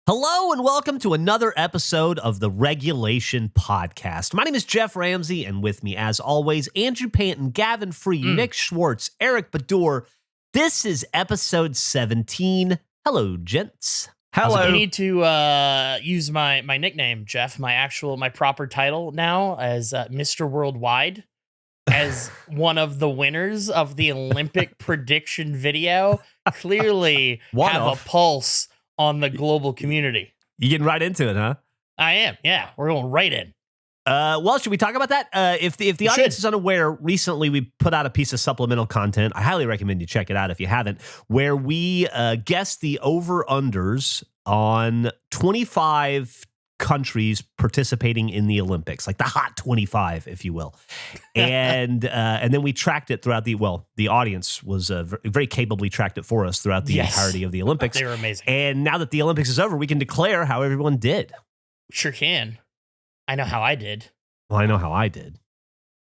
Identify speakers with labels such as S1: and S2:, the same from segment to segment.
S1: Hello and welcome to another episode of the Regulation Podcast. My name is Jeff Ramsey, and with me, as always, Andrew Panton, Gavin Free, Nick Schwartz, Eric Badur. This is episode 17. Hello, gents.
S2: Hello.
S3: I need to use my nickname, Jeff, my proper title now as Mr. Worldwide, as one of the winners of the Olympic prediction video. Clearly have a pulse on the global community.
S1: You getting right into it, huh?
S3: I am. Yeah, we're going right in.
S1: Well, should we talk about that? If the audience is unaware, recently we put out a piece of supplemental content. I highly recommend you check it out if you haven't, where we guessed the over-unders on 25 countries participating in the Olympics, like the hot 25, if you will. And then we tracked it throughout the audience was very capably tracked it for us throughout the entirety of the Olympics.
S3: They were amazing.
S1: And now that the Olympics is over, we can declare how everyone did.
S3: Sure can. I know how I did.
S1: Well, I know how I did.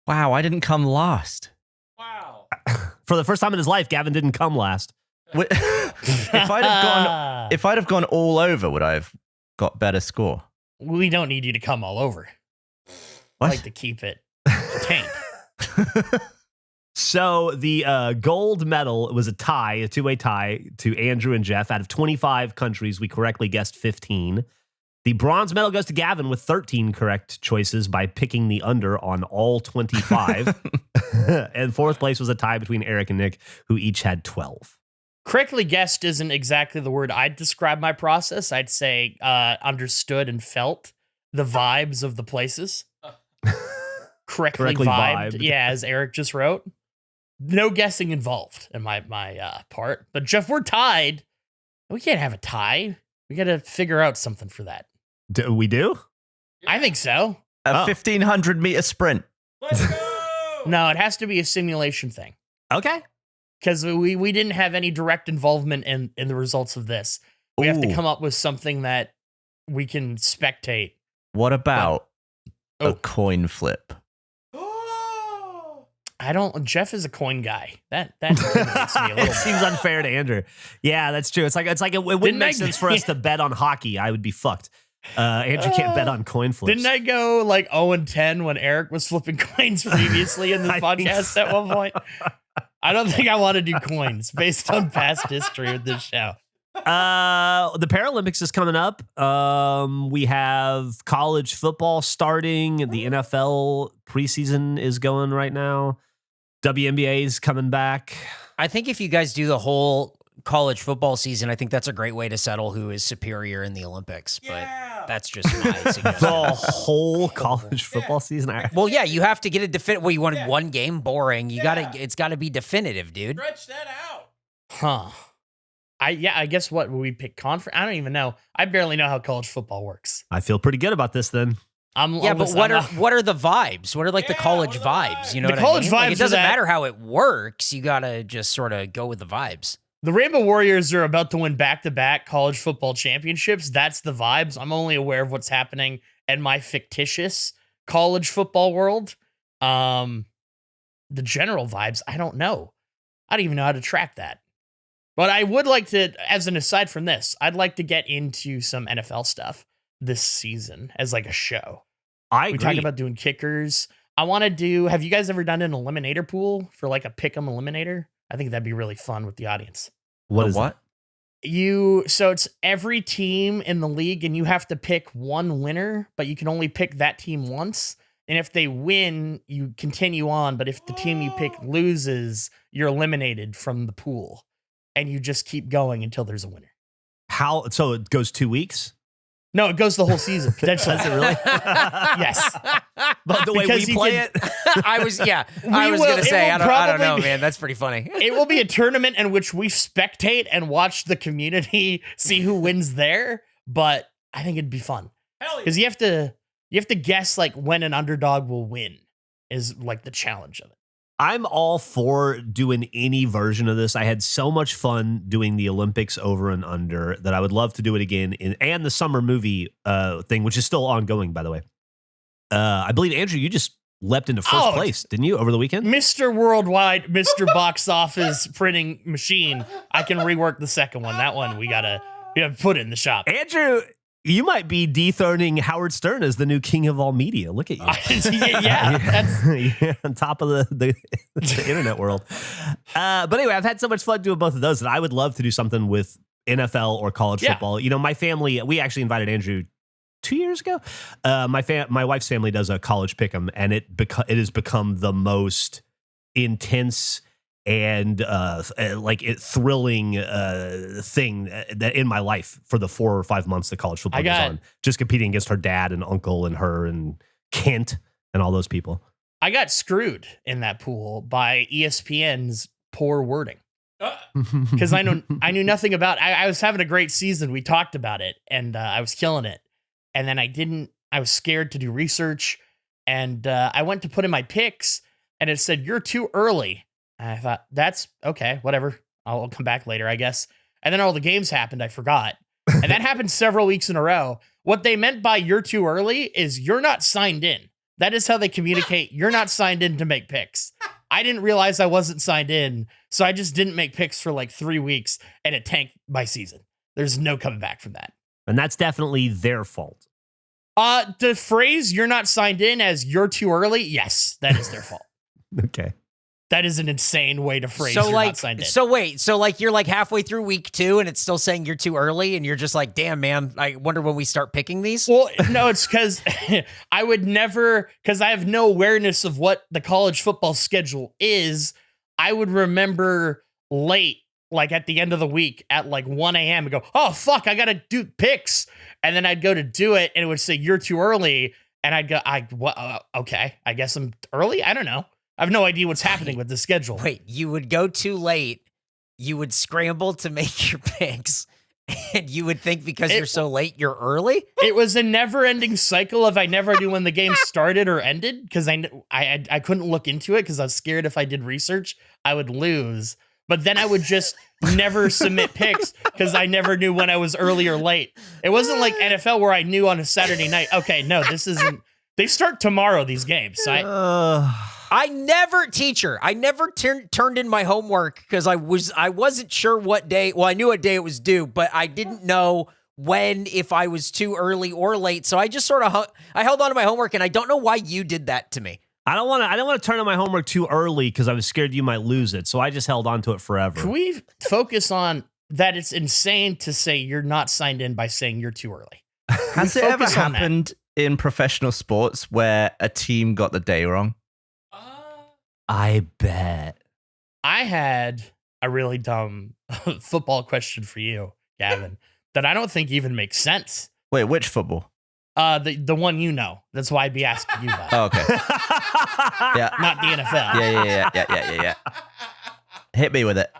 S2: Wow, I didn't come last.
S3: Wow.
S1: For the first time in his life, Gavin didn't come last.
S2: If I'd have gone all over, would I have got better score?
S3: We don't need you to come all over.
S2: What?
S3: I like to keep it contained.
S1: So the gold medal was a two-way tie to Andrew and Jeff. Out of 25 countries, we correctly guessed 15. The bronze medal goes to Gavin with 13 correct choices by picking the under on all 25. And fourth place was a tie between Eric and Nick, who each had 12.
S3: Correctly guessed isn't exactly the word I'd describe my process. I'd say understood and felt the vibes of the places. Correctly vibed. Yeah, as Eric just wrote. No guessing involved in my part. But Jeff, we're tied. We can't have a tie. We got to figure out something for that.
S1: Do we do?
S3: I think so.
S2: A 1,500-meter sprint.
S3: Let's go! No, it has to be a simulation thing.
S1: Okay.
S3: Because we didn't have any direct involvement in the results of this. We have to come up with something that we can spectate.
S2: What about a coin flip?
S3: Jeff is a coin guy. That intimidates me a little
S1: It
S3: bit.
S1: seems unfair to Andrew. Yeah, that's true. It's like it wouldn't make sense for us to bet on hockey. I would be fucked. Andrew can't bet on coin flips.
S3: Didn't I go like 0-10 when Eric was flipping coins previously in this podcast at one point? I don't think I want to do coins based on past history of this show.
S1: The Paralympics is coming up. We have college football starting. The NFL preseason is going right now. WNBA is coming back.
S4: I think if you guys do the whole college football season, I think that's a great way to settle who is superior in the Olympics. But that's just my suggestion.
S1: The whole college football season.
S4: Well, yeah, you have to get it definitive. Well, you wanted one game, boring. It's got to be definitive, dude.
S3: Stretch that out. Huh. I guess what would we pick conference? I don't even know. I barely know how college football works.
S1: I feel pretty good about this then.
S4: But what are the vibes? What are the college vibes? You know
S3: the
S4: what
S3: college
S4: I mean?
S3: vibes
S4: It doesn't matter how it works. You got to just sort of go with the vibes.
S3: The Rainbow Warriors are about to win back-to-back college football championships. That's the vibes. I'm only aware of what's happening in my fictitious college football world. The general vibes, I don't know. I don't even know how to track that. But I would like to, as an aside from this, I'd like to get into some NFL stuff this season as like a show.
S1: I agree.
S3: We're talking about doing kickers. I want to do, have you guys ever done an eliminator pool for like a pick'em eliminator? I think that'd be really fun with the audience.
S1: What?
S3: So it's every team in the league and you have to pick one winner, but you can only pick that team once. And if they win, you continue on. But if the team you pick loses, you're eliminated from the pool. And you just keep going until there's a winner.
S1: How? So it goes 2 weeks?
S3: No, it goes the whole season. Potentially.
S1: Does it really?
S3: Yes.
S1: But the way
S3: Because
S1: we
S3: you
S1: play
S3: can-
S1: it?
S4: I was going to say, I don't know, man. That's pretty funny.
S3: It will be a tournament in which we spectate and watch the community see who wins there. But I think it'd be fun. Because you have to guess like when an underdog will win is like the challenge of it.
S1: I'm all for doing any version of this. I had so much fun doing the Olympics over and under that I would love to do it again. And the summer movie thing, which is still ongoing, by the way. I believe, Andrew, you just leapt into first place, didn't you, over the weekend?
S3: Mr. Worldwide, Mr. Box Office Printing Machine. I can rework the second one. That one we gotta Yeah, put it in the shop.
S1: Andrew, you might be dethroning Howard Stern as the new king of all media. Look at you.
S3: Yeah, that's
S1: You're on top of the internet world. But anyway, I've had so much fun doing both of those that I would love to do something with NFL or college football. You know, my family, we actually invited Andrew 2 years ago. My wife's family does a college pick'em, and it has become the most intense and thrilling thing that in my life for the 4 or 5 months that college football goes on. Just competing against her dad and uncle and her and Kent and all those people.
S3: I got screwed in that pool by ESPN's poor wording. Because I knew nothing about. I was having a great season. We talked about it, and I was killing it. And then I was scared to do research, and I went to put in my picks, and it said you're too early. And I thought that's okay, whatever. I'll come back later, I guess. And then all the games happened. I forgot, and that happened several weeks in a row. What they meant by you're too early is you're not signed in. That is how they communicate. You're not signed in to make picks. I didn't realize I wasn't signed in, so I just didn't make picks for like 3 weeks, and it tanked my season. There's no coming back from that.
S1: And that's definitely their fault.
S3: The phrase "you're not signed in" as "you're too early," yes, that is their fault.
S1: Okay.
S3: That is an insane way to phrase "you're not signed in."
S4: So wait, so like you're like halfway through week 2 and it's still saying you're too early, and you're just like, damn, man, I wonder when we start picking these.
S3: Well, no, it's because I would never, because I have no awareness of what the college football schedule is. I would remember late, like at the end of the week at like 1 a.m. and go, oh, fuck, I got to do picks. And then I'd go to do it and it would say, you're too early. And I'd go, okay, I guess I'm early. I don't know. I have no idea what's happening with the schedule.
S4: Wait, you would go too late. You would scramble to make your picks. And you would think because you're so late, you're early?
S3: It was a never-ending cycle of I never knew when the game started or ended because I couldn't look into it because I was scared if I did research, I would lose. But then I would just never submit picks because I never knew when I was early or late. It wasn't like NFL where I knew on a Saturday night, okay, no, this isn't. They start tomorrow, these games. So
S4: I never turned in my homework because I wasn't sure what day. Well, I knew what day it was due, but I didn't know if I was too early or late. So I just sort of I held on to my homework, and I don't know why you did that to me.
S1: I don't want to turn in my homework too early because I was scared you might lose it. So I just held on to it forever.
S3: Can we focus on that? It's insane to say you're not signed in by saying you're too early.
S2: Has it ever happened in professional sports where a team got the day wrong?
S1: I bet.
S3: I had a really dumb football question for you, Gavin, that I don't think even makes sense.
S2: Wait, which football?
S3: The one you know. That's why I'd be asking you about.
S2: Oh, okay. Yeah.
S3: Not the NFL.
S2: Yeah. Hit me with it.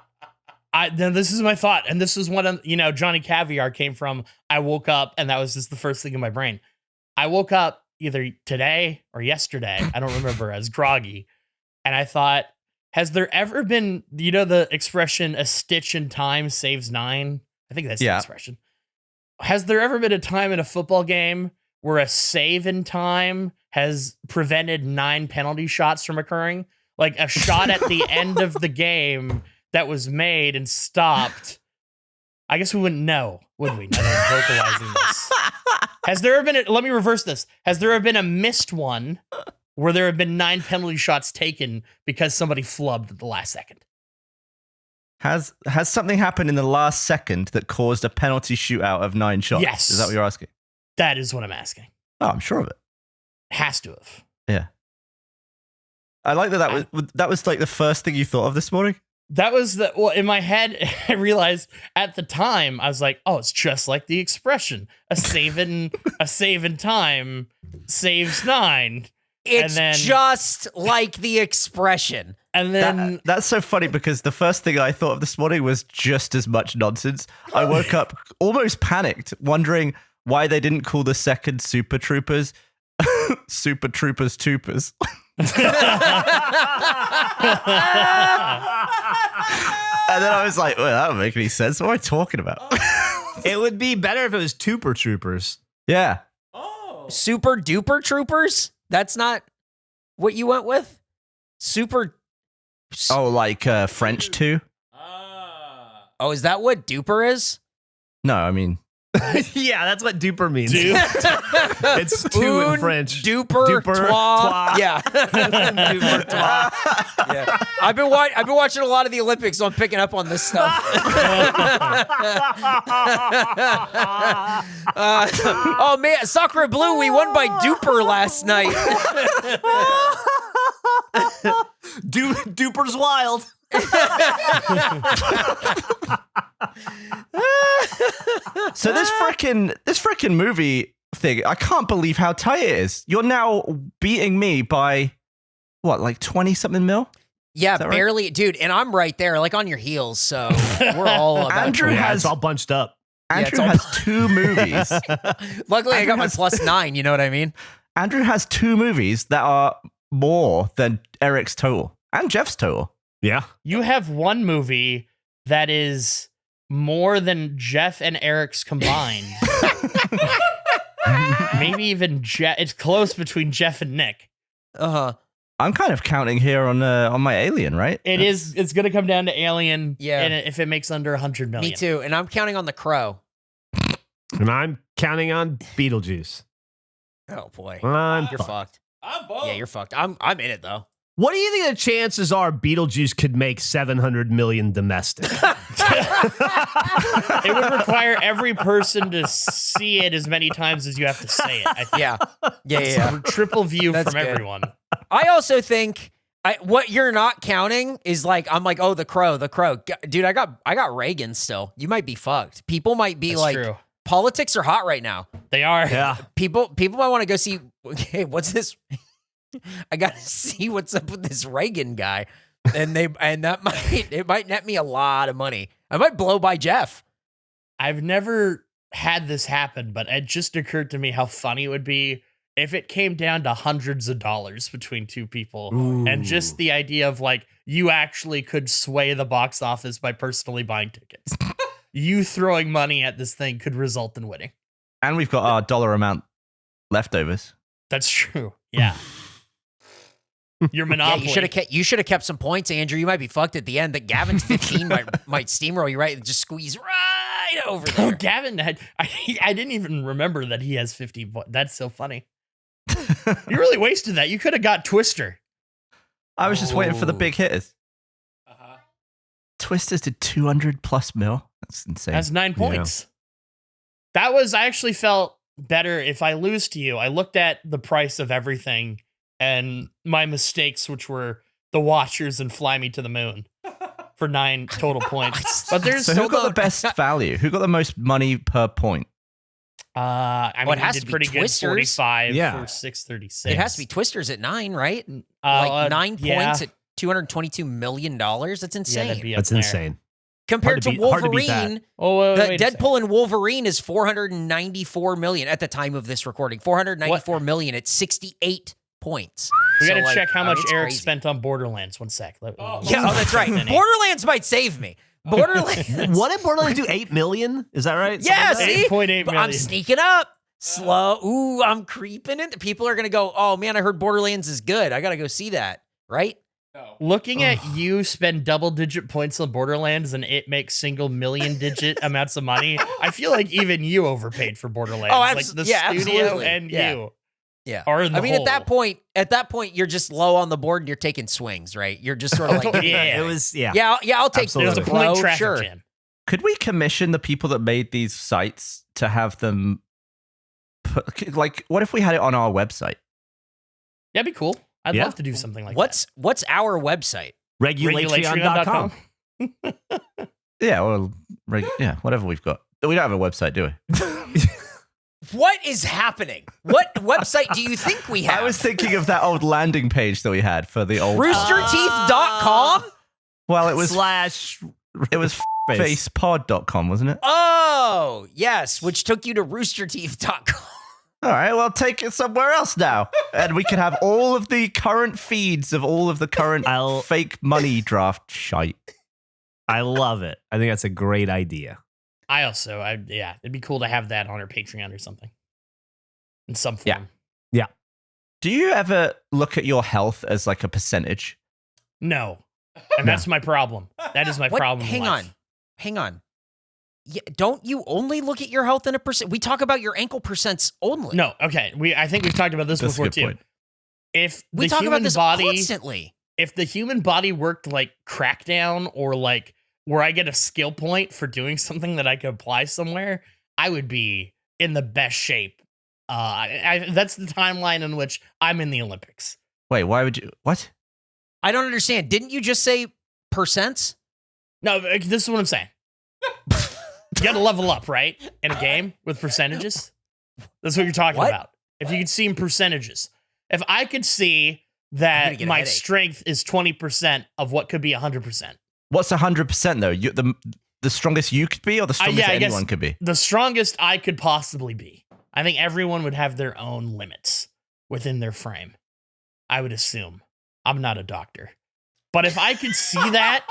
S3: Then this is my thought, and this is one Johnny Caviar came from. I woke up, and that was just the first thing in my brain. I woke up either today or yesterday. I don't remember. As groggy. And I thought, has there ever been, the expression, a stitch in time saves 9? I think that's the expression. Has there ever been a time in a football game where a save in time has prevented 9 penalty shots from occurring? Like a shot at the end of the game that was made and stopped. I guess we wouldn't know, would we? Now that I'm vocalizing this. Has there ever been, let me reverse this. Has there ever been a missed one where there have been 9 penalty shots taken because somebody flubbed at the last second?
S2: Has something happened in the last second that caused a penalty shootout of 9 shots?
S3: Yes.
S2: Is that what you're asking?
S3: That is what I'm asking.
S2: Oh, I'm sure of it.
S3: Has to have.
S2: Yeah. I like that was like the first thing you thought of this morning.
S3: That was in my head, I realized at the time, I was like, oh, it's just like the expression. A save in time saves 9.
S4: It's just like the expression.
S3: And then
S2: that's so funny because the first thing I thought of this morning was just as much nonsense. I woke up almost panicked, wondering why they didn't call the second Super Troopers Super Troopers Toopers. And then I was like, well, that don't make any sense. What am I talking about?
S1: It would be better if it was Tooper Troopers.
S2: Yeah.
S4: Super Duper Troopers? That's not what you went with?
S2: Oh, like French too?
S4: Oh, is that what duper is?
S2: No, I mean,
S1: Yeah, that's what duper means.
S3: Dude.
S1: It's two in
S4: Un,
S1: French.
S4: Duper,
S1: Duper,
S4: trois.
S1: trois.
S4: Yeah.
S1: Duper, trois.
S4: Yeah. I've been watching a lot of the Olympics, so I'm picking up on this stuff. Oh man, Sacre Blue, we won by Duper last night.
S1: Duper's wild.
S2: so this freaking movie thing, I can't believe how tight it is. You're now beating me by what, like 20 something mil?
S4: Yeah,
S2: Is that right?
S4: barely, dude. And I'm right there, like on your heels. So we're all about
S2: Andrew
S4: to
S1: Yeah,
S2: has-
S1: it's all bunched up.
S2: Andrew
S4: it's
S2: has 2 movies.
S4: Luckily, I
S2: Andrew
S4: got my
S2: has-
S4: +9. You know what I mean?
S2: Andrew has 2 movies that are more than Eric's total and Jeff's total.
S1: Yeah.
S3: You have one movie that is more than Jeff and Eric's combined. Maybe even Jeff. It's close between Jeff and Nick.
S4: Uh-huh.
S2: I'm kind of counting here on my Alien, right?
S3: It is. It's going to come down to Alien.
S4: Yeah.
S3: And if it makes under 100 million.
S4: Me too. And I'm counting on The Crow.
S1: And I'm counting on Beetlejuice.
S4: Oh boy,
S1: fucked.
S4: you're fucked. Yeah, you're fucked. I'm in it though.
S1: What do you think the chances are Beetlejuice could make 700 million domestic?
S3: It would require every person to see it as many times as you have to say it. I think.
S4: Yeah. Yeah.
S3: Triple view
S4: That's
S3: from
S4: good.
S3: everyone.
S4: I also think what you're not counting is like, I'm like, oh, the crow. Dude, I got Reagan still. You might be fucked. People might be
S3: That's
S4: like,
S3: true.
S4: politics are hot right now.
S3: They are.
S1: Yeah.
S4: People might want to go see, hey, what's this? I got to see what's up with this Reagan guy. And it might net me a lot of money. I might blow by Jeff.
S3: I've never had this happen, but it just occurred to me how funny it would be if it came down to hundreds of dollars between two people. And just the idea of like, you actually could sway the box office by personally buying tickets. You throwing money at this thing could result in winning.
S2: And we've got our dollar amount leftovers.
S3: That's true. Yeah. Your
S4: Yeah,
S3: monopoly.
S4: you should have kept some points, Andrew. You might be fucked at the end. That Gavin's 15 might steamroll you right and just squeeze right over
S3: Oh,
S4: there.
S3: Gavin had. I didn't even remember that he has 50. That's so funny. You really wasted that. You could have got Twister.
S2: I was just waiting for the
S4: Oh.
S2: big hitters. Twisters did 200 plus mil. That's insane.
S3: That's 9 points. That was. I actually felt better if I lose to you. I looked at the price of everything and my mistakes, which were the Watchers and Fly Me to the Moon, for 9 total points. But there's
S2: so who got the best value? Who got the most money per point?
S3: I mean,
S4: Well, it
S3: he
S4: has
S3: did
S4: to be
S3: pretty
S4: Twisters.
S3: good. 45
S1: Yeah.
S3: for 636.
S4: It has to be Twisters at 9, right?
S3: Uh,
S4: Like 9
S3: yeah.
S4: points at $222 million. That's
S3: Yeah,
S4: insane.
S3: that'd be up
S1: That's
S3: there.
S1: insane.
S4: Compared to
S1: hard to beat that.
S4: Wolverine,
S3: Oh, wait,
S4: the
S3: wait a second.
S4: Deadpool and Wolverine is 494 million at the time of this recording. 494 million at 68 points.
S3: We
S4: So,
S3: got to
S4: like,
S3: check how
S4: I mean,
S3: much
S4: it's
S3: Eric
S4: crazy.
S3: spent on Borderlands. One sec.
S4: Yeah, oh, that's right.
S3: Minute.
S4: Borderlands might save me. Borderlands.
S1: What did Borderlands do? 8 million? Is that right?
S4: Yeah,
S1: Something like
S4: see?
S3: 8.8
S4: But I'm
S3: million.
S4: sneaking up. Slow. Ooh, I'm creeping in. People are going to go, oh, man, I heard Borderlands is good. I got to go see that. Right?
S3: Looking at you spend double-digit points on Borderlands and it makes single million-digit amounts of money, I feel like even you overpaid for Borderlands.
S4: Oh,
S3: like the studio
S4: absolutely.
S3: and
S4: Yeah.
S3: you.
S4: Yeah.
S3: Are in the
S4: I mean,
S3: hole.
S4: at that point, you're just low on the board and you're taking swings, right? You're just sort of like,
S3: Yeah.
S1: It was, yeah.
S4: I'll take
S1: Absolutely.
S3: There's a
S4: blow,
S3: point traffic
S4: sure.
S3: jam.
S2: Could we commission the people that made these sites to have them put, like, what if we had it on our website?
S3: That'd be cool. I'd
S1: Yeah.
S3: love to do something like
S4: What's our website?
S3: that.
S1: Regulatreon.com.
S2: Yeah, well, yeah, whatever we've got. We don't have a website, do we?
S4: What is happening? What website do you think we have?
S2: I was thinking of that old landing page that we had for the old.
S4: Roosterteeth.com?
S2: Well, it was
S1: Slash
S2: it was facepod.com, wasn't it?
S4: Oh, yes, which took you to roosterteeth.com.
S2: All right, well, take it somewhere else now, and we can have all of the current feeds of all of the current fake money draft shite.
S1: I love it. I think that's a great idea.
S3: Yeah, it'd be cool to have that on our Patreon or something. In some form.
S2: Yeah. Do you ever look at your health as like a percentage?
S3: No. And that's my problem. That is my
S4: What?
S3: problem. in
S4: Hang
S3: life.
S4: on. don't you only look at your health in a percent? We talk about your ankle percents only.
S3: No, okay. I think we've talked about this
S2: That's a
S3: before
S2: good
S3: too.
S2: point.
S3: If
S4: we
S3: the
S4: talk
S3: human
S4: about this
S3: body,
S4: constantly.
S3: if the human body worked like Crackdown or like where I get a skill point for doing something that I could apply somewhere, I would be in the best shape. That's the timeline in which I'm in the Olympics.
S2: Wait, why would you? What?
S4: I don't understand. Didn't you just say percents?
S3: No, this is what I'm saying. You got to level up, right? In a game with percentages. That's what you're talking
S4: What?
S3: about. If you could see in percentages. If I could see
S4: I'm gonna
S3: that
S4: get a
S3: my
S4: headache.
S3: strength is 20% of what could be 100%.
S2: What's 100% though? The strongest you could be, or the strongest
S3: I guess-
S2: anyone could be?
S3: The strongest I could possibly be. I think everyone would have their own limits within their frame. I would assume. I'm not a doctor. But if I could see that,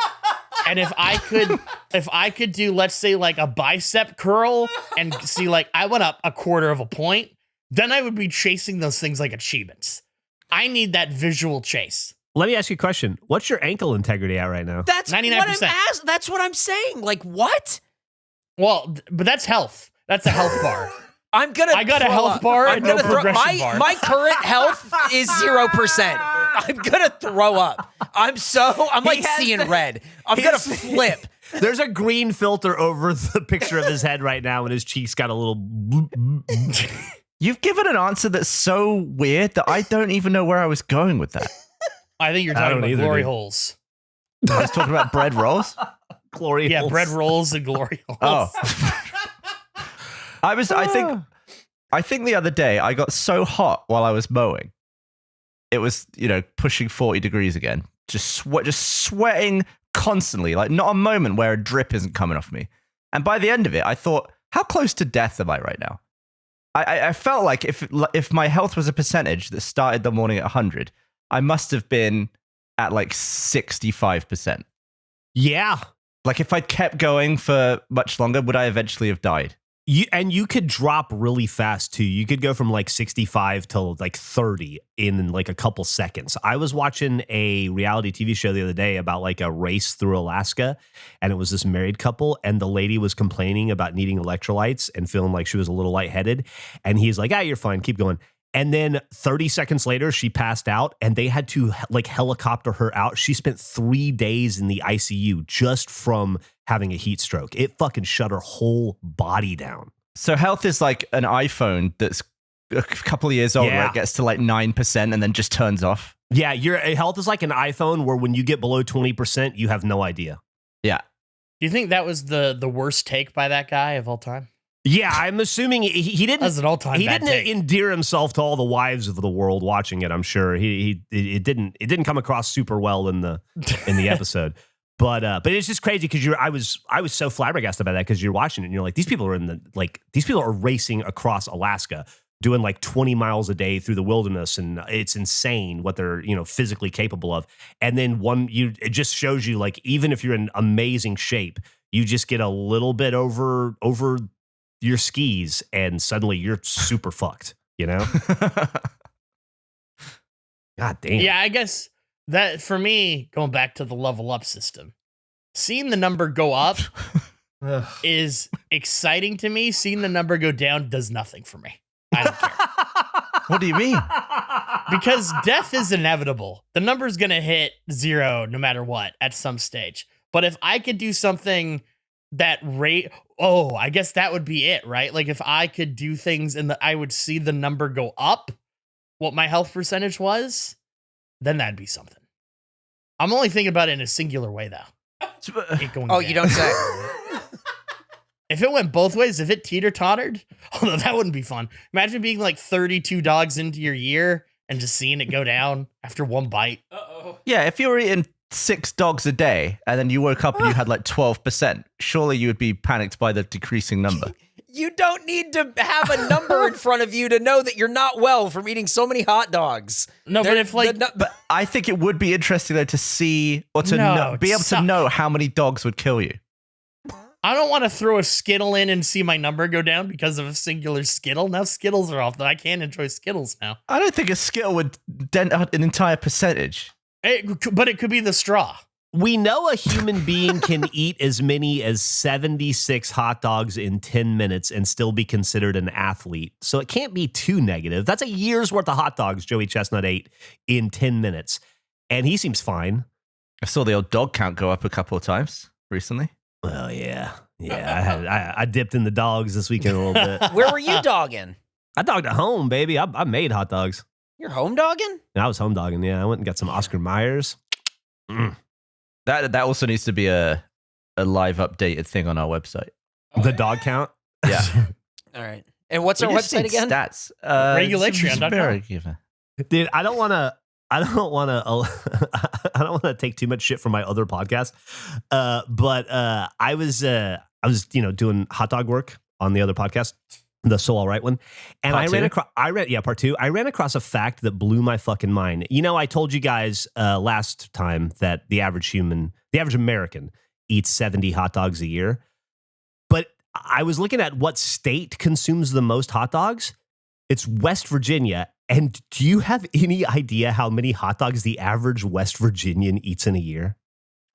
S3: and if I could do, let's say, like a bicep curl and see like I went up a quarter of a point, then I would be chasing those things like achievements. I need that visual chase.
S1: Let me ask you a question. What's your ankle integrity at right now?
S4: That's
S3: 99%.
S4: what I'm That's what I'm saying. Like what?
S3: Well, but that's health. That's a health bar.
S4: I got a
S3: health bar and no progression bar.
S4: My current health is 0%. I'm gonna throw up. I'm like
S1: has
S4: seeing
S1: the-
S4: red. I'm gonna flip.
S1: There's a green filter over the picture of his head right now, and his cheeks got a little.
S2: You've given an answer that's so weird that I don't even know where I was going with that.
S3: I think you're
S1: I
S3: talking
S1: don't
S3: about
S1: either,
S3: glory
S1: dude.
S3: holes.
S2: I was talking about bread rolls.
S1: Glory
S3: Yeah,
S1: holes.
S3: bread rolls and glory holes.
S2: Oh. I think the other day I got so hot while I was mowing. It was, pushing 40 degrees again. Just sweating constantly, like not a moment where a drip isn't coming off me. And by the end of it, I thought, how close to death am I right now? I felt like if my health was a percentage that started the morning at 100, I must have been at like 65%.
S1: Yeah.
S2: Like if I'd kept going for much longer, would I eventually have died?
S1: You could drop really fast too. You could go from like 65 to like 30 in like a couple seconds. I was watching a reality TV show the other day about like a race through Alaska, and it was this married couple, and the lady was complaining about needing electrolytes and feeling like she was a little lightheaded. And he's like, you're fine, keep going. And then 30 seconds later, she passed out, and they had to like helicopter her out. She spent 3 days in the ICU just from having a heat stroke. It fucking shut her whole body down.
S2: So health is like an iPhone that's a couple of years old where
S1: Yeah.
S2: it gets to like 9% and then just turns off.
S1: Yeah, your health is like an iPhone where when you get below 20%, you have no idea.
S2: Yeah.
S3: Do you think that was the worst take by that guy of all time?
S1: Yeah, I'm assuming he didn't.
S3: That's an all-time
S1: He
S3: bad
S1: didn't
S3: take.
S1: endear himself to all the wives of the world watching it. I'm sure it didn't come across super well in the episode. But it's just crazy because I was so flabbergasted by that because you're watching it and you're like, these people are racing across Alaska doing like 20 miles a day through the wilderness, and it's insane what they're physically capable of. And then it just shows you like even if you're in amazing shape, you just get a little bit over your skis and suddenly you're super fucked. God damn.
S3: Yeah, I guess that for me, going back to the level up system, seeing the number go up is exciting to me. Seeing the number go down does nothing for me. I don't care.
S2: What do you mean?
S3: Because death is inevitable. The number's going to hit 0 no matter what at some stage. But if I could do something that I guess that would be it, right? Like if I could do things and I would see the number go up, what my health percentage was, then that'd be something. I'm only thinking about it in a singular way, though. It going
S4: Oh,
S3: down.
S4: you don't say.
S3: If it went both ways, if it teeter-tottered, although that wouldn't be fun. Imagine being like 32 dogs into your year and just seeing it go down after one bite.
S2: Yeah, if you were eating 6 dogs a day and then you woke up and you had like 12%, surely you would be panicked by the decreasing number.
S4: You don't need to have a number in front of you to know that you're not well from eating so many hot dogs.
S3: No, but if like
S2: But I think it would be interesting though to see or to
S3: No,
S2: be able to
S3: suck.
S2: know how many dogs would kill you.
S3: I don't want to throw a Skittle in and see my number go down because of a singular Skittle. Now Skittles are off. I can't enjoy Skittles now.
S2: I don't think a skill would dent out an entire percentage.
S3: But it could be the straw.
S1: We know a human being can eat as many as 76 hot dogs in 10 minutes and still be considered an athlete. So it can't be too negative. That's a year's worth of hot dogs Joey Chestnut ate in 10 minutes. And he seems fine.
S2: I saw the old dog count go up a couple of times recently.
S1: Well, yeah. Yeah, I dipped in the dogs this weekend a little bit.
S4: Where were you dogging?
S1: I dogged at home, baby. I made hot dogs.
S4: You're home dogging?
S1: I was home dogging, yeah. I went and got some Oscar Myers.
S2: That also needs to be a live updated thing on our website.
S1: The dog count?
S2: Yeah.
S4: All right. And what's our
S2: We just
S4: website
S2: need
S4: again?
S2: Stats.
S3: Regulatreon.com.
S1: Dude, I don't want to take too much shit from my other podcast. But I was doing hot dog work on the other podcast, the So All Right one. And
S2: Part
S1: part two. I ran across a fact that blew my fucking mind. You know, I told you guys last time that the average American eats 70 hot dogs a year. But I was looking at what state consumes the most hot dogs. It's West Virginia. And do you have any idea how many hot dogs the average West Virginian eats in a year?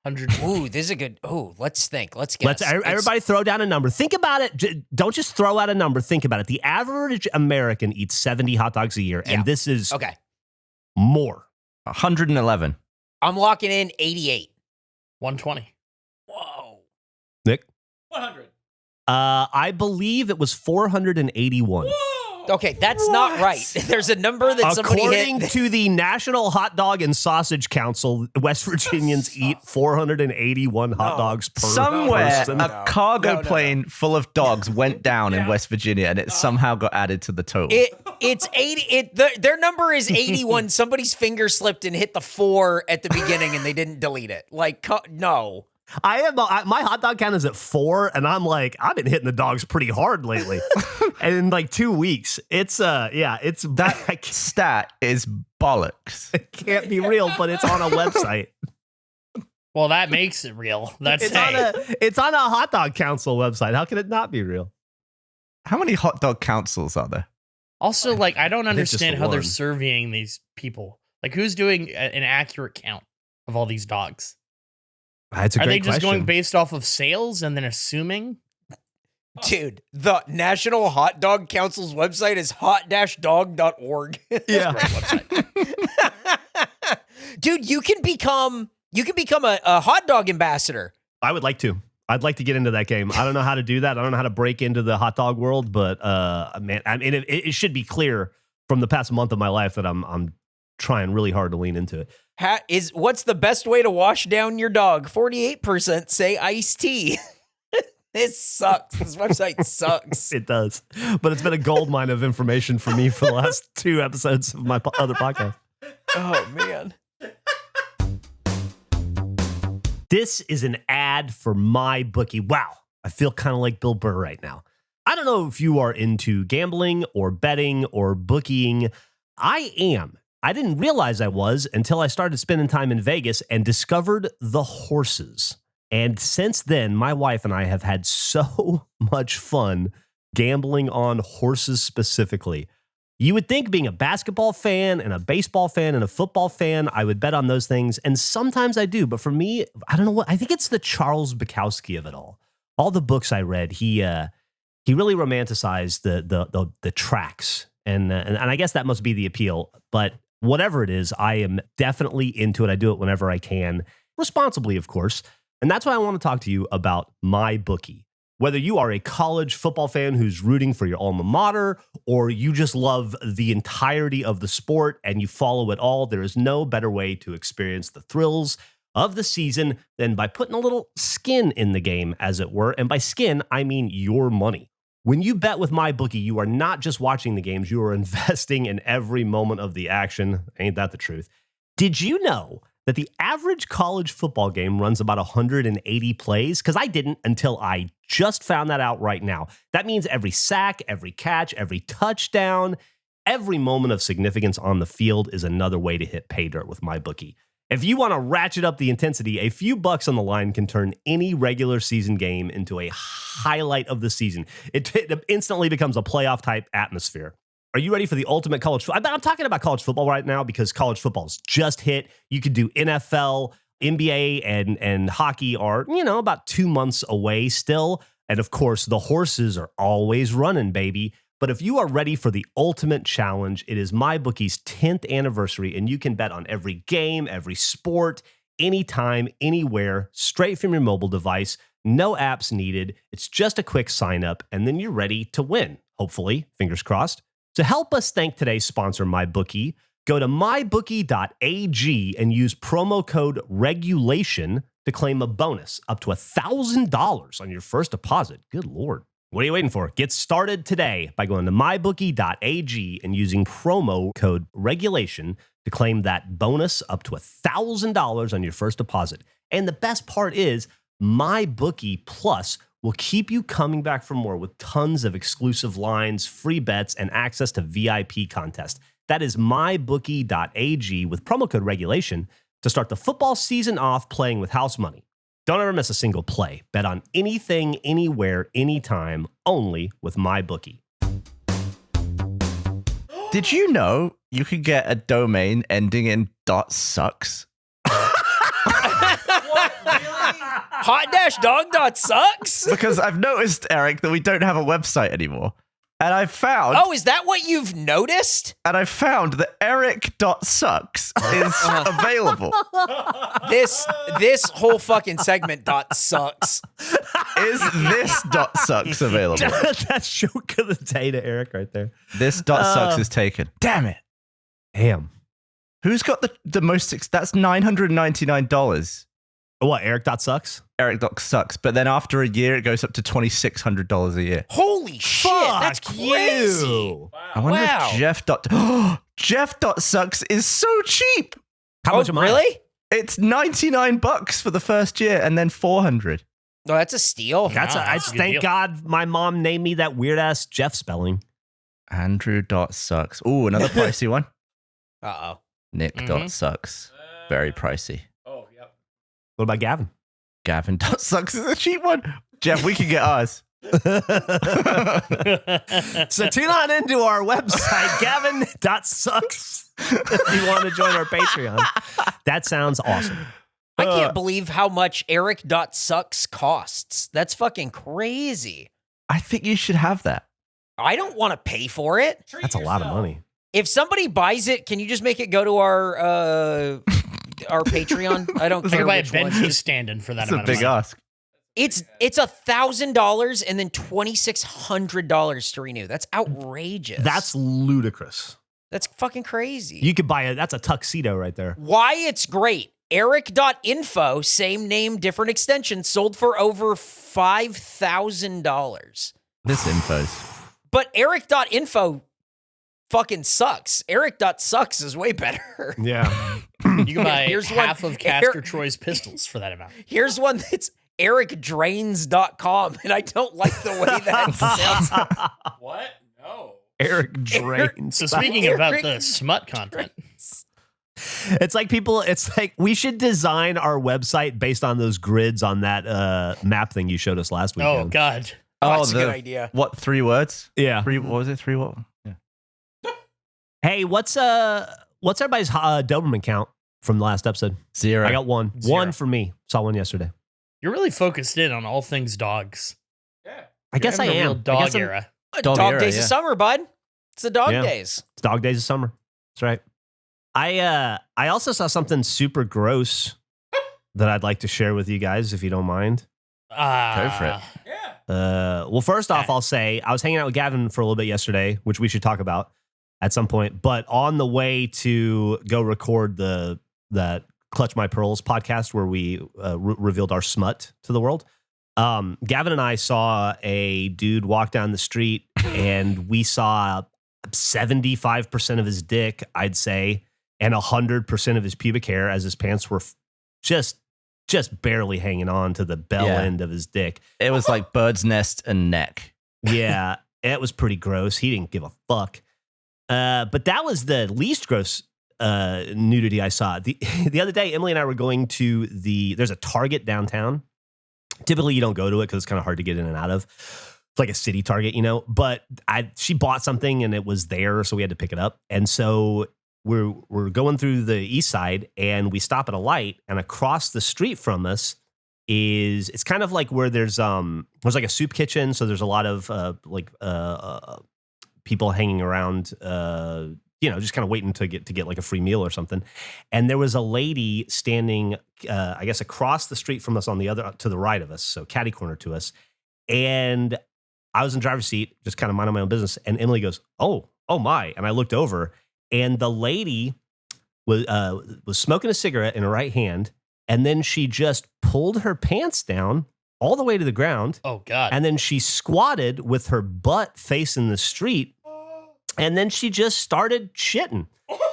S3: 100.
S4: Ooh, this is a good. Ooh, let's think. Let's guess.
S1: Everybody throw down a number. Think about it. Don't just throw out a number. Think about it. The average American eats 70 hot dogs a year.
S4: Yeah.
S1: And this is
S4: Okay.
S1: more.
S2: 111.
S4: I'm locking in 88.
S3: 120.
S4: Whoa.
S1: Nick?
S3: 100.
S1: I believe it was 481.
S4: Okay, that's not right. There's a number that somebody
S1: According
S4: hit.
S1: to the National Hot Dog and Sausage Council, West Virginians eat 481 hot dogs per
S2: Somewhere
S1: person.
S2: a cargo plane full of dogs went down in West Virginia, and it somehow got added to the total.
S4: It's 80. Their number is 81. Somebody's finger slipped and hit the 4 at the beginning, and they didn't delete it. Like, no.
S1: My hot dog count is at 4, and I'm like, I've been hitting the dogs pretty hard lately. And in like 2 weeks, it's
S2: that stat is bollocks.
S1: It can't be real, but it's on a website.
S3: Well, that makes it real. That's
S1: It's on a hot dog council website. How can it not be real?
S2: How many hot dog councils are there?
S3: Also, like, I don't
S1: think just
S3: understand
S1: the
S3: how they're
S1: one.
S3: surveying these people. Like, who's doing an accurate count of all these dogs?
S1: It's a
S3: Are
S1: great
S3: they just
S1: question.
S3: going based off of sales and then assuming?
S4: Dude, the National Hot Dog Council's website is hot-dog.org.
S1: Yeah.
S4: Dude, you can become a hot dog ambassador.
S1: I would like to. I'd like to get into that game. I don't know how to do that. I don't know how to break into the hot dog world, but man, I mean, it should be clear from the past month of my life that I'm trying really hard to lean into it.
S4: What's the best way to wash down your dog? 48% say iced tea. This sucks. This website sucks.
S1: It does. But it's been a gold mine of information for me for the last 2 episodes of my other podcast.
S4: Oh, man.
S1: This is an ad for MyBookie. Wow. I feel kind of like Bill Burr right now. I don't know if you are into gambling or betting or bookieing. I am. I didn't realize I was until I started spending time in Vegas and discovered the horses. And since then, my wife and I have had so much fun gambling on horses specifically. You would think being a basketball fan and a baseball fan and a football fan, I would bet on those things. And sometimes I do. But for me, I don't know what. I think it's the Charles Bukowski of it all. All the books I read, he really romanticized the tracks. And I guess that must be the appeal. But whatever it is, I am definitely into it. I do it whenever I can, responsibly, of course. And that's why I want to talk to you about MyBookie. Whether you are a college football fan who's rooting for your alma mater, or you just love the entirety of the sport and you follow it all, there is no better way to experience the thrills of the season than by putting a little skin in the game, as it were. And by skin, I mean your money. When you bet with MyBookie, you are not just watching the games, you are investing in every moment of the action. Ain't that the truth? Did you know that the average college football game runs about 180 plays? Because I didn't until I just found that out right now. That means every sack, every catch, every touchdown, every moment of significance on the field is another way to hit pay dirt with MyBookie. If you want to ratchet up the intensity, a few bucks on the line can turn any regular season game into a highlight of the season. It instantly becomes a playoff type atmosphere. Are you ready for the ultimate college football? I'm talking about college football right now because college football's just hit. You could do NFL. NBA and hockey are, about 2 months away still. And of course, the horses are always running, baby. But if you are ready for the ultimate challenge, it is MyBookie's 10th anniversary, and you can bet on every game, every sport, anytime, anywhere, straight from your mobile device. No apps needed. It's just a quick sign up, and then you're ready to win. Hopefully, fingers crossed. To help us thank today's sponsor, MyBookie, go to mybookie.ag and use promo code REGULATION to claim a bonus up to $1,000 on your first deposit. Good Lord. What are you waiting for? Get started today by going to mybookie.ag and using promo code REGULATION to claim that bonus up to $1,000 on your first deposit. And the best part is, MyBookie Plus will keep you coming back for more with tons of exclusive lines, free bets, and access to VIP contests. That is mybookie.ag with promo code REGULATION to start the football season off playing with house money. Don't ever miss a single play. Bet on anything, anywhere, anytime, only with MyBookie.
S2: Did you know you could get a domain ending in .sucks?
S4: Hot-dog.sucks?
S2: Because I've noticed, Eric, that we don't have a website anymore. And I found...
S4: Oh, is that what you've noticed?
S2: And I found that eric.sucks is available.
S4: This whole fucking segment .sucks.
S2: Is this .sucks available?
S1: That's joke of the day to Eric right there.
S2: This .sucks is taken. Damn it.
S1: Damn.
S2: Who's got the most... That's $999.
S1: What, Eric.sucks?
S2: Eric.sucks. But then after a year, it goes up to $2,600 a year.
S4: Holy shit, that's crazy.
S1: You.
S2: I wonder
S4: Wow.
S2: if Jeff.sucks is so cheap.
S1: How much am I?
S4: Really?
S2: It's $99 for the first year and then $400.
S4: No, that's a steal.
S1: That's
S3: Wow,
S1: I
S3: that's a good
S1: thank
S3: deal.
S1: God my mom named me that weird ass Jeff spelling.
S2: Andrew.sucks. Ooh, another pricey one.
S4: Uh-oh.
S2: Nick.sucks. Very pricey.
S3: Oh, yep.
S1: What about Gavin?
S2: Gavin.sucks is a cheap one. Jeff, we can get ours.
S1: So tune on into our website, Gavin.sucks, if you want to join our Patreon. That sounds awesome.
S4: I can't believe how much Eric.sucks costs. That's fucking crazy.
S2: I think you should have that.
S4: I don't want to pay for it.
S1: That's a lot of money.
S4: If somebody buys it, can you just make it go to our Patreon? I don't
S3: I
S4: care
S3: can buy a
S4: which
S3: bench
S4: one.
S3: just standing for that
S2: That's a
S3: amount of
S2: big
S3: money.
S2: ask.
S4: It's $1,000 and then $2,600 to renew. That's outrageous.
S1: That's ludicrous.
S4: That's fucking crazy.
S1: You could buy that's a tuxedo right there.
S4: Why it's great. Eric.info, same name, different extension, sold for over $5,000.
S2: This info's.
S4: But Eric.info fucking sucks. Eric.sucks is way better.
S1: Yeah.
S3: You can buy
S4: Here's
S3: half
S4: one-
S3: of Castor Troy's pistols for that amount.
S4: Here's one that's ericdrains.com, and I don't like the way that sounds.
S3: What? No.
S1: Eric drains.
S3: So speaking about the smut content,
S1: It's like we should design our website based on those grids on that map thing you showed us last weekend.
S3: oh God,
S4: Oh, that's a good idea.
S2: What, 3 words?
S1: Yeah.
S2: What was it? 3 what? Yeah.
S1: Hey, what's everybody's Doberman count from the last episode?
S2: 0.
S1: I got one.
S3: Zero.
S1: One for me. Saw one yesterday.
S3: you're really focused in on all things dogs.
S1: I guess I
S3: You're having a
S1: am.
S3: real dog
S1: I guess I'm-
S3: era.
S2: Dog
S4: Dog
S2: era,
S4: days
S2: yeah.
S4: of summer, bud. It's the dog
S1: Yeah.
S4: days.
S1: It's dog days of summer. That's right. I also saw something super gross that I'd like to share with you guys, if you don't mind.
S2: Go for it.
S1: Well, first off, I'll say I was hanging out with Gavin for a little bit yesterday, which we should talk about at some point. But on the way to go record that Clutch My Pearls podcast where we revealed our smut to the world, Gavin and I saw a dude walk down the street, and we saw 75% of his dick, I'd say, and 100% of his pubic hair, as his pants were just barely hanging on to the bell
S2: Yeah.
S1: end of his dick.
S2: It was like bird's nest and neck.
S1: Yeah, it was pretty gross. He didn't give a fuck. But that was the least gross nudity I saw. The other day, Emily and I were going to there's a Target downtown. Typically, you don't go to it because it's kind of hard to get in and out of. It's like a city Target, But she bought something and it was there, so we had to pick it up. And so we're going through the east side, and we stop at a light, and across the street from us it's kind of like where there's like a soup kitchen, so there's a lot of people hanging around, just kind of waiting to get like a free meal or something. And there was a lady standing, I guess, across the street from us on the other to the right of us, so catty corner to us. And I was in the driver's seat, just kind of minding my own business. And Emily goes, "Oh my!" And I looked over, and the lady was smoking a cigarette in her right hand, and then she just pulled her pants down all the way to the ground.
S3: Oh God!
S1: And then she squatted with her butt facing the street, and then she just started shitting